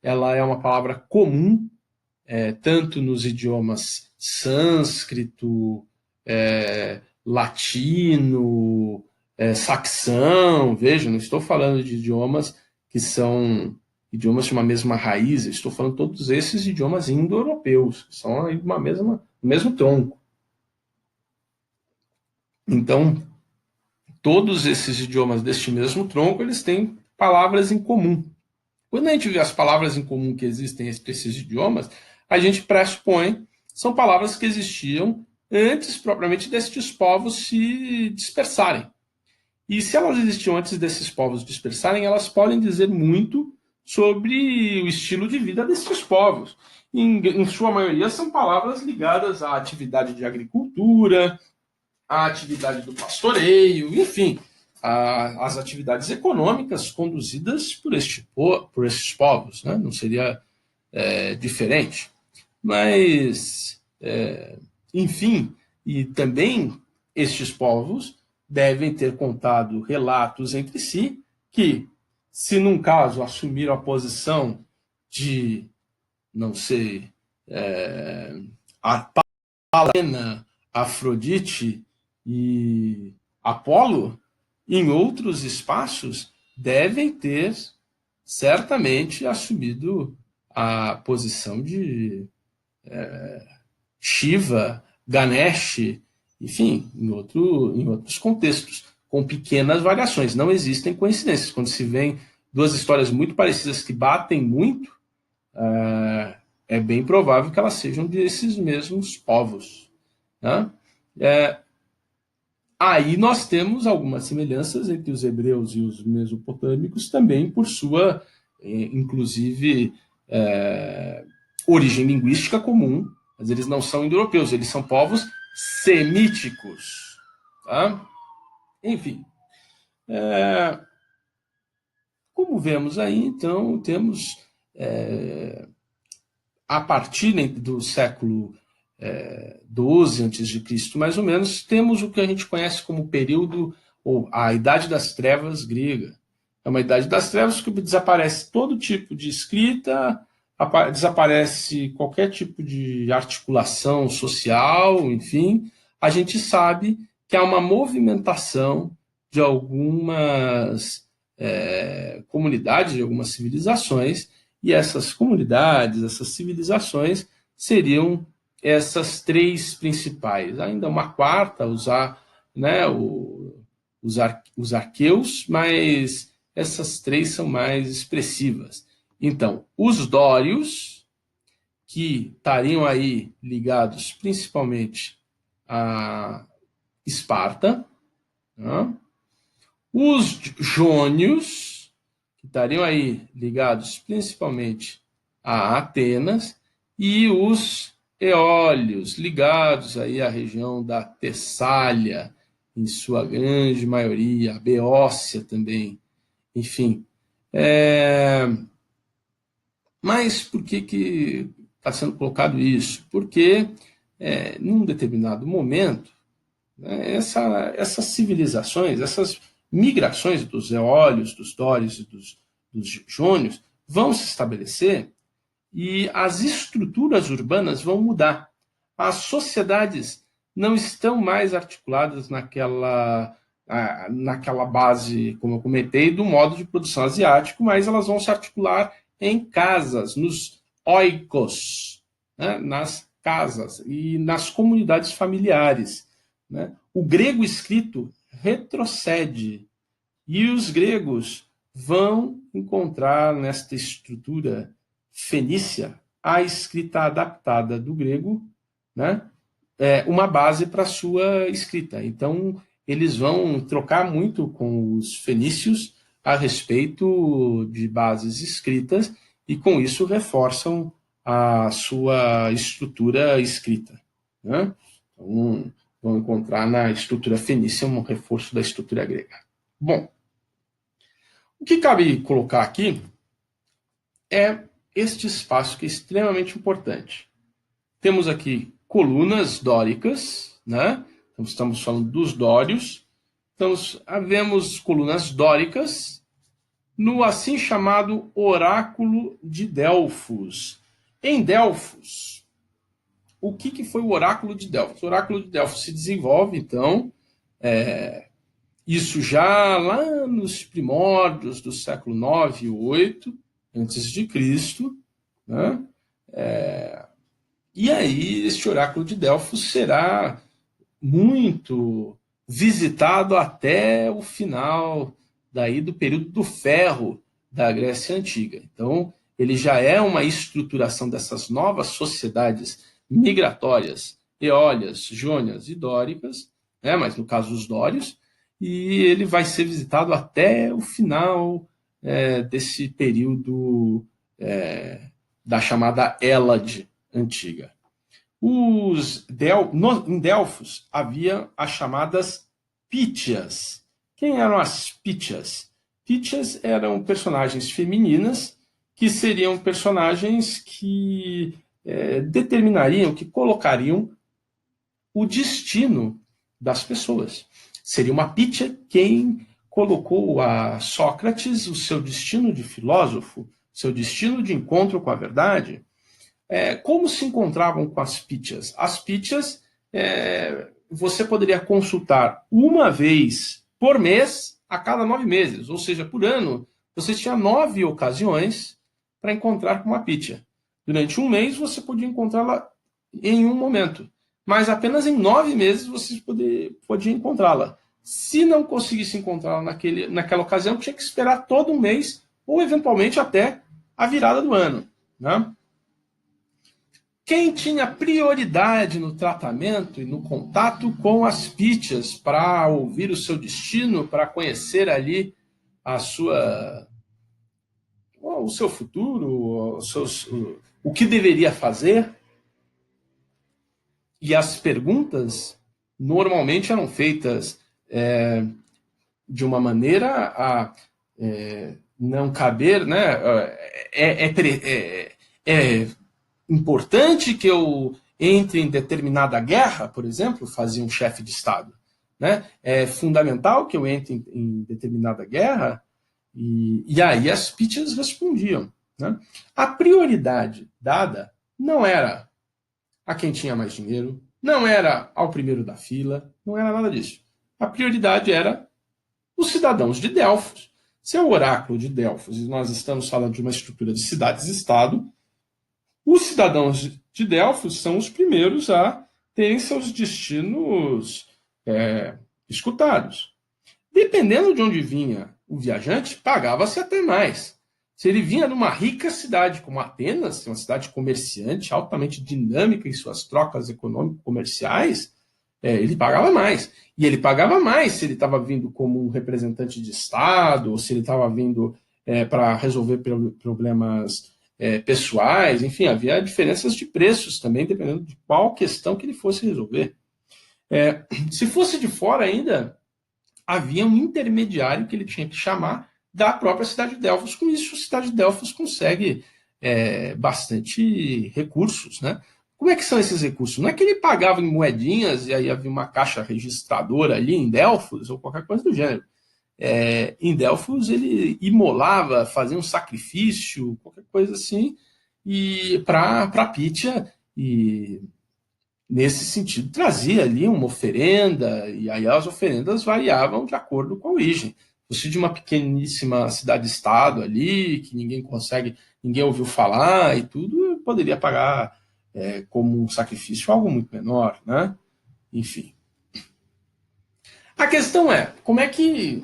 Speaker 1: ela é uma palavra comum, tanto nos idiomas sânscrito, latino, saxão. Veja, não estou falando de idiomas que são idiomas de uma mesma raiz, estou falando de todos esses idiomas indo-europeus, que são o mesmo tronco. Então, todos esses idiomas deste mesmo tronco, eles têm palavras em comum. Quando a gente vê as palavras em comum que existem entre esses idiomas, a gente pressupõe são palavras que existiam antes, propriamente, destes povos se dispersarem. E se elas existiam antes desses povos dispersarem, elas podem dizer muito sobre o estilo de vida desses povos. Em sua maioria, são palavras ligadas à atividade de agricultura, à atividade do pastoreio, enfim, às atividades econômicas conduzidas por esses povos, né? Não seria diferente. Mas, enfim, e também estes povos devem ter contado relatos entre si que, se num caso assumiram a posição de, não sei, a Palena, Afrodite e Apolo, em outros espaços devem ter certamente assumido a posição de Shiva, Ganesh, enfim, em outros contextos, com pequenas variações. Não existem coincidências. Quando se vê duas histórias muito parecidas que batem muito, é bem provável que elas sejam desses mesmos povos, né? Aí nós temos algumas semelhanças entre os hebreus e os mesopotâmicos também por sua, inclusive, origem linguística comum, mas eles não são indo-europeus, eles são povos semíticos. Tá? Enfim, como vemos aí, então, temos, a partir do século XII a.C., mais ou menos, temos o que a gente conhece como período, ou a Idade das Trevas grega. É uma Idade das Trevas que desaparece todo tipo de escrita, desaparece qualquer tipo de articulação social, enfim. A gente sabe que há uma movimentação de algumas comunidades, de algumas civilizações, e essas comunidades, essas civilizações seriam essas três principais. Ainda uma quarta, os arqueus, mas essas três são mais expressivas. Então, os dórios, que estariam aí ligados principalmente a Esparta, né? Os jônios, que estariam aí ligados principalmente a Atenas, e os eólios, ligados aí à região da Tessália, em sua grande maioria, a Beócia também, enfim. Mas por que está sendo colocado isso? Porque, num determinado momento, né, essas civilizações, essas migrações dos eólios, dos dórios e dos jônios vão se estabelecer e as estruturas urbanas vão mudar. As sociedades não estão mais articuladas naquela base, como eu comentei, do modo de produção asiático, mas elas vão se articular em casas, nos oikos, né, nas casas e nas comunidades familiares. Né? O grego escrito retrocede e os gregos vão encontrar nesta estrutura fenícia a escrita adaptada do grego, né? Uma base para a sua escrita. Então, eles vão trocar muito com os fenícios a respeito de bases escritas e, com isso, reforçam a sua estrutura escrita. Né? Então, vão encontrar na estrutura fenícia um reforço da estrutura grega. Bom, o que cabe colocar aqui é este espaço que é extremamente importante. Temos aqui colunas dóricas, né? Então, estamos falando dos dórios. Então, havemos colunas dóricas no assim chamado Oráculo de Delfos. Em Delfos, o que foi o Oráculo de Delfos? O Oráculo de Delfos se desenvolve, então, isso já lá nos primórdios do século 9 e 8 antes de Cristo, né? E aí este oráculo de Delfos será muito visitado até o final daí do período do ferro da Grécia Antiga. Então, ele já é uma estruturação dessas novas sociedades migratórias, eólias, jônias e dóricas, né? Mas no caso os dórios, e ele vai ser visitado até o final desse período da chamada Hélade antiga. Em Delfos havia as chamadas Pítias. Quem eram as Pítias? Pítias eram personagens femininas que seriam personagens que determinariam, que colocariam o destino das pessoas. Seria uma Pítia quem colocou a Sócrates o seu destino de filósofo, seu destino de encontro com a verdade. Como se encontravam com as Pítias? As Pítias você poderia consultar uma vez por mês a cada 9 meses, ou seja, por ano, você tinha 9 ocasiões para encontrar com uma Pítia. Durante um mês você podia encontrá-la em um momento, mas apenas em 9 meses você podia encontrá-la. Se não conseguisse encontrá-la naquela ocasião, tinha que esperar todo um mês ou eventualmente até a virada do ano. Né? Quem tinha prioridade no tratamento e no contato com as Pítias para ouvir o seu destino, para conhecer ali o seu futuro, o que deveria fazer? E as perguntas normalmente eram feitas de uma maneira a não caber, né? É importante que eu entre em determinada guerra, por exemplo, fazia um chefe de Estado. Né? É fundamental que eu entre em determinada guerra, e aí as Pítias respondiam. Né? A prioridade dada não era a quem tinha mais dinheiro, não era ao primeiro da fila, não era nada disso. A prioridade era os cidadãos de Delfos. Se é o oráculo de Delfos, e nós estamos falando de uma estrutura de cidades-estado, os cidadãos de Delfos são os primeiros a terem seus destinos escutados. Dependendo de onde vinha o viajante, pagava-se até mais. Se ele vinha numa rica cidade como Atenas, uma cidade comerciante, altamente dinâmica em suas trocas econômico-comerciais, ele pagava mais. E ele pagava mais se ele estava vindo como um representante de Estado, ou se ele estava vindo para resolver problemas pessoais. Enfim, havia diferenças de preços também, dependendo de qual questão que ele fosse resolver. Se fosse de fora ainda, havia um intermediário que ele tinha que chamar da própria cidade de Delfos. Com isso, a cidade de Delfos consegue bastante recursos, né? Como é que são esses recursos? Não é que ele pagava em moedinhas e aí havia uma caixa registradora ali em Delfos ou qualquer coisa do gênero. Em Delfos ele imolava, fazia um sacrifício, qualquer coisa assim, e para Pítia, e nesse sentido trazia ali uma oferenda, e aí as oferendas variavam de acordo com a origem. Se de uma pequeníssima cidade-estado ali, que ninguém ouviu falar e tudo, poderia pagar como um sacrifício algo muito menor, né? Enfim. A questão é, como é que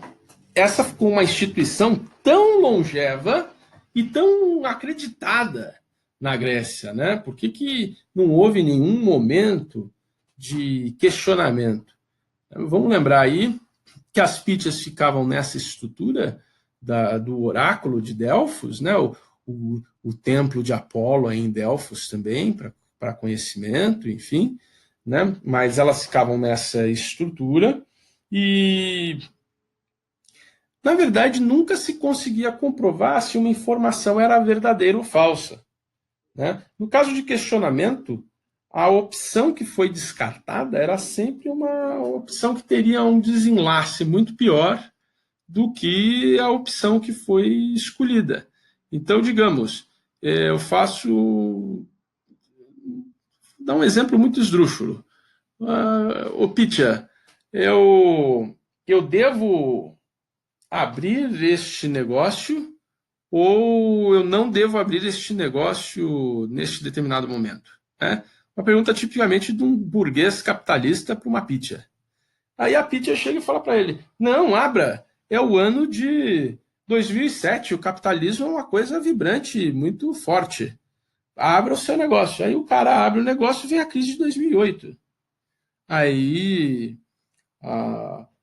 Speaker 1: essa ficou uma instituição tão longeva e tão acreditada na Grécia, né? Por que não houve nenhum momento de questionamento? Vamos lembrar aí que as Pítias ficavam nessa estrutura do oráculo de Delfos, né? O templo de Apolo em Delfos também, para conhecimento, enfim, né? Mas elas ficavam nessa estrutura e, na verdade, nunca se conseguia comprovar se uma informação era verdadeira ou falsa, né? No caso de questionamento, a opção que foi descartada era sempre uma opção que teria um desenlace muito pior do que a opção que foi escolhida. Então, digamos, eu faço. Vou dar um exemplo muito esdrúxulo. Ô, Pitya, eu devo abrir este negócio ou eu não devo abrir este negócio neste determinado momento? Uma pergunta tipicamente de um burguês capitalista para uma Pitya. Aí a Pitya chega e fala para ele: não, abra, é o ano de 2007, o capitalismo é uma coisa vibrante, muito forte. Abra o seu negócio. Aí o cara abre o negócio e vem a crise de 2008. Aí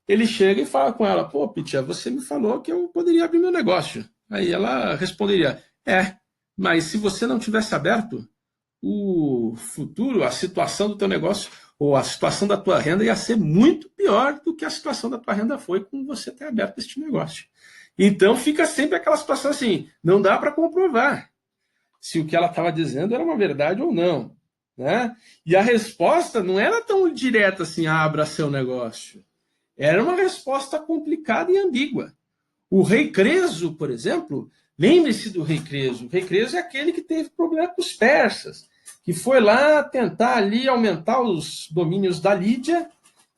Speaker 1: ele chega e fala com ela: pô, Pitya, você me falou que eu poderia abrir meu negócio. Aí ela responderia: mas se você não tivesse aberto, o futuro, a situação do teu negócio ou a situação da tua renda ia ser muito pior do que a situação da tua renda foi com você ter aberto este negócio. Então fica sempre aquela situação assim, não dá para comprovar se o que ela estava dizendo era uma verdade ou não, né? E a resposta não era tão direta assim, abra seu negócio. Era uma resposta complicada e ambígua. O rei Creso, por exemplo, lembre-se do rei Creso. O rei Creso é aquele que teve problema com os persas, que foi lá tentar ali aumentar os domínios da Lídia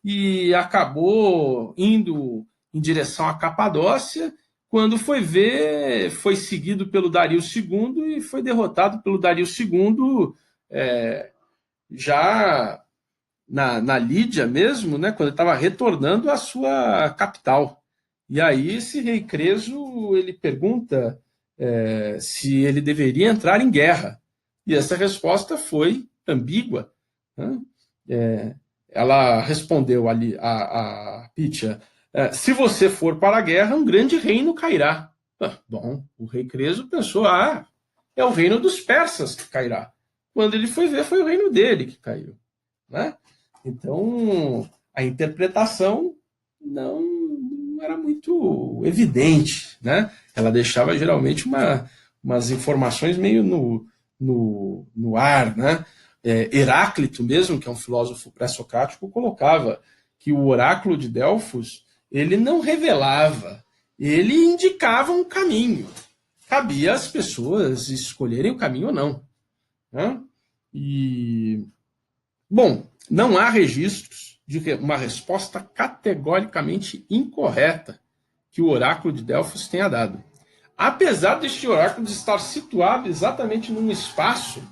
Speaker 1: e acabou indo em direção à Capadócia. Quando foi ver, foi seguido pelo Dario II e foi derrotado pelo Dario II já na Lídia mesmo, né, quando ele estava retornando à sua capital. E aí esse rei Creso ele pergunta se ele deveria entrar em guerra. E essa resposta foi ambígua, né? Ela respondeu ali a Pitya: se você for para a guerra, um grande reino cairá. Bom, o rei Creso pensou: é o reino dos persas que cairá. Quando ele foi ver, foi o reino dele que caiu, né? Então, a interpretação não era muito evidente, né? Ela deixava geralmente umas informações meio no ar, né? Heráclito mesmo, que é um filósofo pré-socrático, colocava que o oráculo de Delfos ele não revelava, ele indicava um caminho. Cabia às pessoas escolherem o caminho ou não, né? E, bom, não há registros de uma resposta categoricamente incorreta que o oráculo de Delfos tenha dado. Apesar deste oráculo estar situado exatamente num espaço,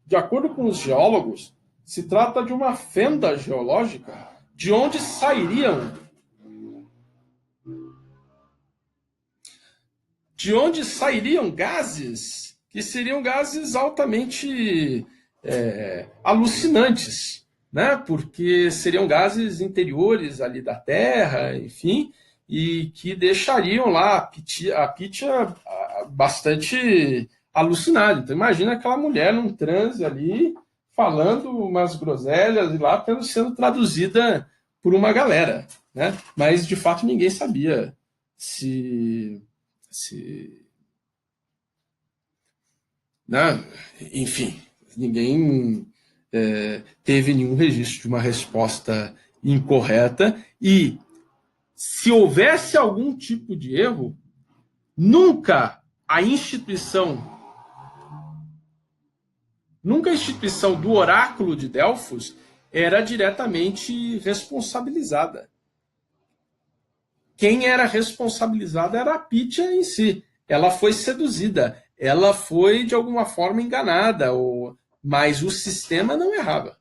Speaker 1: de acordo com os geólogos, se trata de uma fenda geológica de onde sairiam de onde sairiam gases que seriam gases altamente alucinantes, né? Porque seriam gases interiores ali da Terra, enfim, e que deixariam lá a Pitya bastante alucinada. Então imagina aquela mulher num transe ali, falando umas groselhas e lá sendo traduzida por uma galera, né? Mas de fato ninguém sabia se né? Enfim, ninguém teve nenhum registro de uma resposta incorreta e se houvesse algum tipo de erro, nunca a instituição, nunca a instituição do oráculo de Delfos era diretamente responsabilizada. Quem era responsabilizada era a Pitya em si. Ela foi seduzida, ela foi de alguma forma enganada, mas o sistema não errava.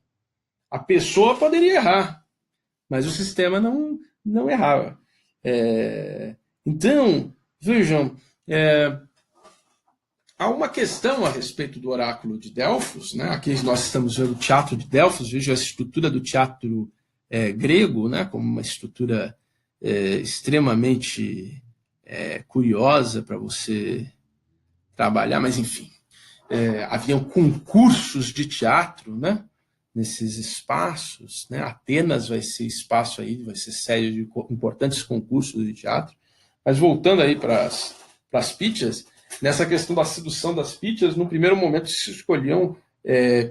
Speaker 1: A pessoa poderia errar, mas o sistema não errava. Então, vejam, há uma questão a respeito do oráculo de Delfos, né? Aqui nós estamos vendo o teatro de Delfos, veja a estrutura do teatro grego, né? Como uma estrutura extremamente curiosa para você trabalhar, mas enfim. Haviam concursos de teatro, né? Nesses espaços, né? Atenas vai ser espaço aí, vai ser sede de importantes concursos de teatro. Mas voltando aí para as Pityas, nessa questão da sedução das Pityas, no primeiro momento se escolhiam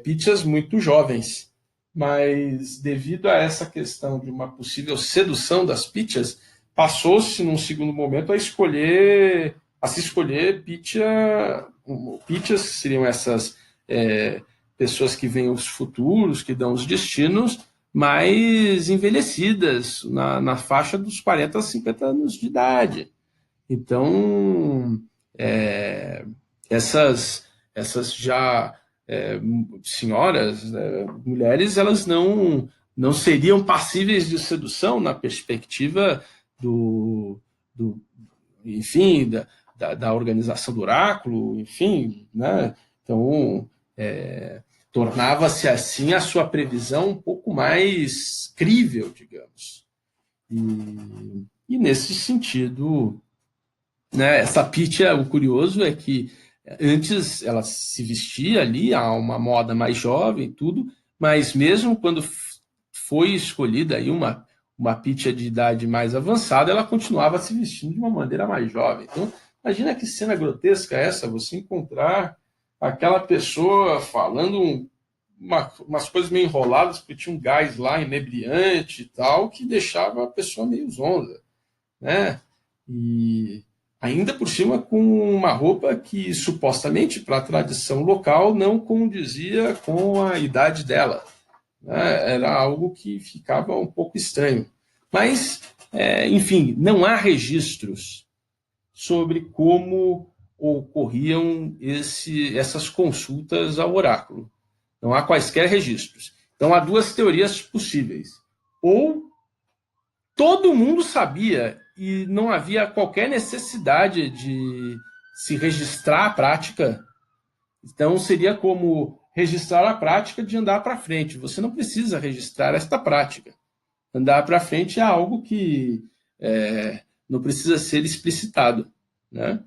Speaker 1: Pityas muito jovens, mas devido a essa questão de uma possível sedução das Pityas, passou-se num segundo momento a se escolher Pityas, que seriam essas pessoas que veem os futuros, que dão os destinos, mais envelhecidas, na faixa dos 40 a 50 anos de idade. Então, essas já senhoras, mulheres, elas não seriam passíveis de sedução na perspectiva enfim, da organização do oráculo, enfim, né? Então, tornava-se assim a sua previsão um pouco mais crível, digamos. E nesse sentido, né, essa Pitya, o curioso é que antes ela se vestia ali a uma moda mais jovem, tudo, mas mesmo quando foi escolhida aí uma Pitya de idade mais avançada, ela continuava se vestindo de uma maneira mais jovem. Então, imagina que cena grotesca é essa, você encontrar aquela pessoa falando umas coisas meio enroladas, porque tinha um gás lá inebriante e tal, que deixava a pessoa meio zonza, né? E ainda por cima com uma roupa que supostamente para a tradição local não condizia com a idade dela, né? Era algo que ficava um pouco estranho. Mas, enfim, não há registros sobre como ocorriam essas consultas ao oráculo. Não há quaisquer registros. Então há duas teorias possíveis. Ou todo mundo sabia e não havia qualquer necessidade de se registrar a prática. Então seria como registrar a prática de andar para frente. Você não precisa registrar esta prática. Andar para frente é algo que não precisa ser explicitado, né?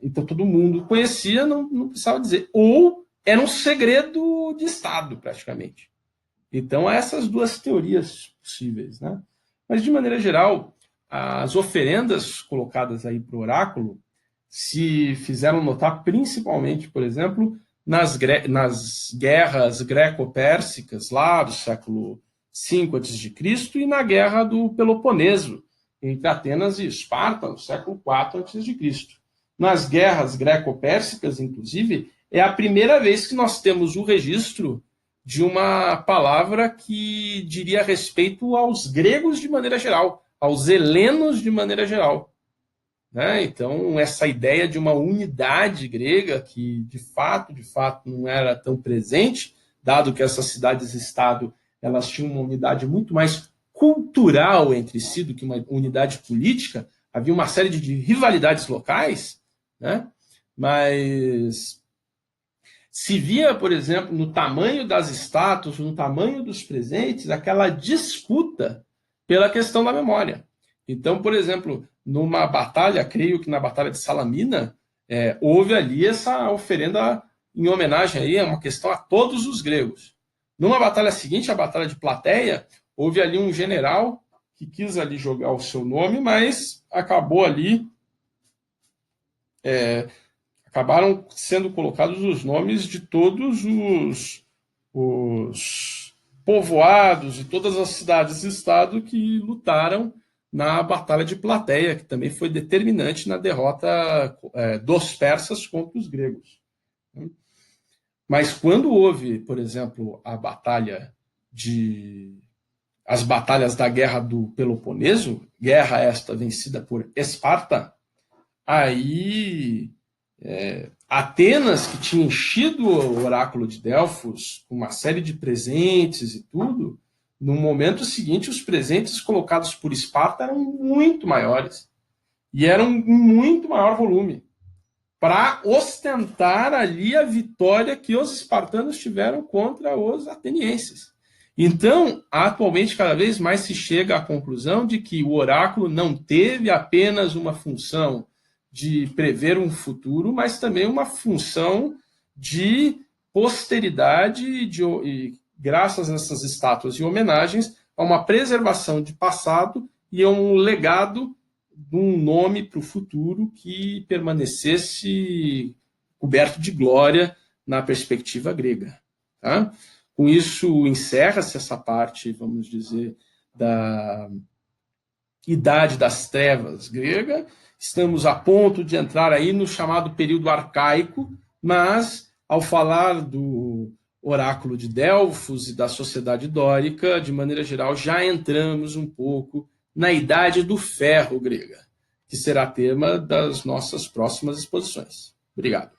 Speaker 1: Então todo mundo conhecia, não precisava dizer. Ou era um segredo de Estado, praticamente. Então há essas duas teorias possíveis, né? Mas de maneira geral, as oferendas colocadas aí para o oráculo se fizeram notar principalmente, por exemplo, nas guerras greco-pérsicas lá do século V a.C. e na guerra do Peloponeso entre Atenas e Esparta no século IV a.C. Nas guerras greco-pérsicas, inclusive, é a primeira vez que nós temos o registro de uma palavra que diria respeito aos gregos de maneira geral, aos helenos de maneira geral, né? Então, essa ideia de uma unidade grega, que de fato não era tão presente, dado que essas cidades-estado elas tinham uma unidade muito mais cultural entre si do que uma unidade política, havia uma série de rivalidades locais, né? Mas se via, por exemplo, no tamanho das estátuas, no tamanho dos presentes, aquela disputa pela questão da memória. Então, por exemplo, numa batalha, creio que na Batalha de Salamina, houve ali essa oferenda em homenagem aí, é uma questão a todos os gregos. Numa batalha seguinte, a Batalha de Plateia, houve ali um general que quis ali jogar o seu nome, mas acabou ali acabaram sendo colocados os nomes de todos os povoados e todas as cidades e estado que lutaram na Batalha de Plateia, que também foi determinante na derrota dos persas contra os gregos. Mas quando houve, por exemplo, as batalhas da Guerra do Peloponeso, guerra esta vencida por Esparta, aí Atenas, que tinha enchido o oráculo de Delfos com uma série de presentes e tudo, no momento seguinte os presentes colocados por Esparta eram muito maiores e eram em muito maior volume, para ostentar ali a vitória que os espartanos tiveram contra os atenienses. Então, atualmente, cada vez mais se chega à conclusão de que o oráculo não teve apenas uma função de prever um futuro, mas também uma função de posteridade e graças a essas estátuas e homenagens, a uma preservação de passado e a um legado de um nome para o futuro que permanecesse coberto de glória na perspectiva grega. Tá? Com isso, encerra-se essa parte, vamos dizer, da Idade das Trevas grega. Estamos a ponto de entrar aí no chamado período arcaico, mas, ao falar do oráculo de Delfos e da sociedade dórica, de maneira geral, já entramos um pouco na Idade do Ferro grega, que será tema das nossas próximas exposições. Obrigado.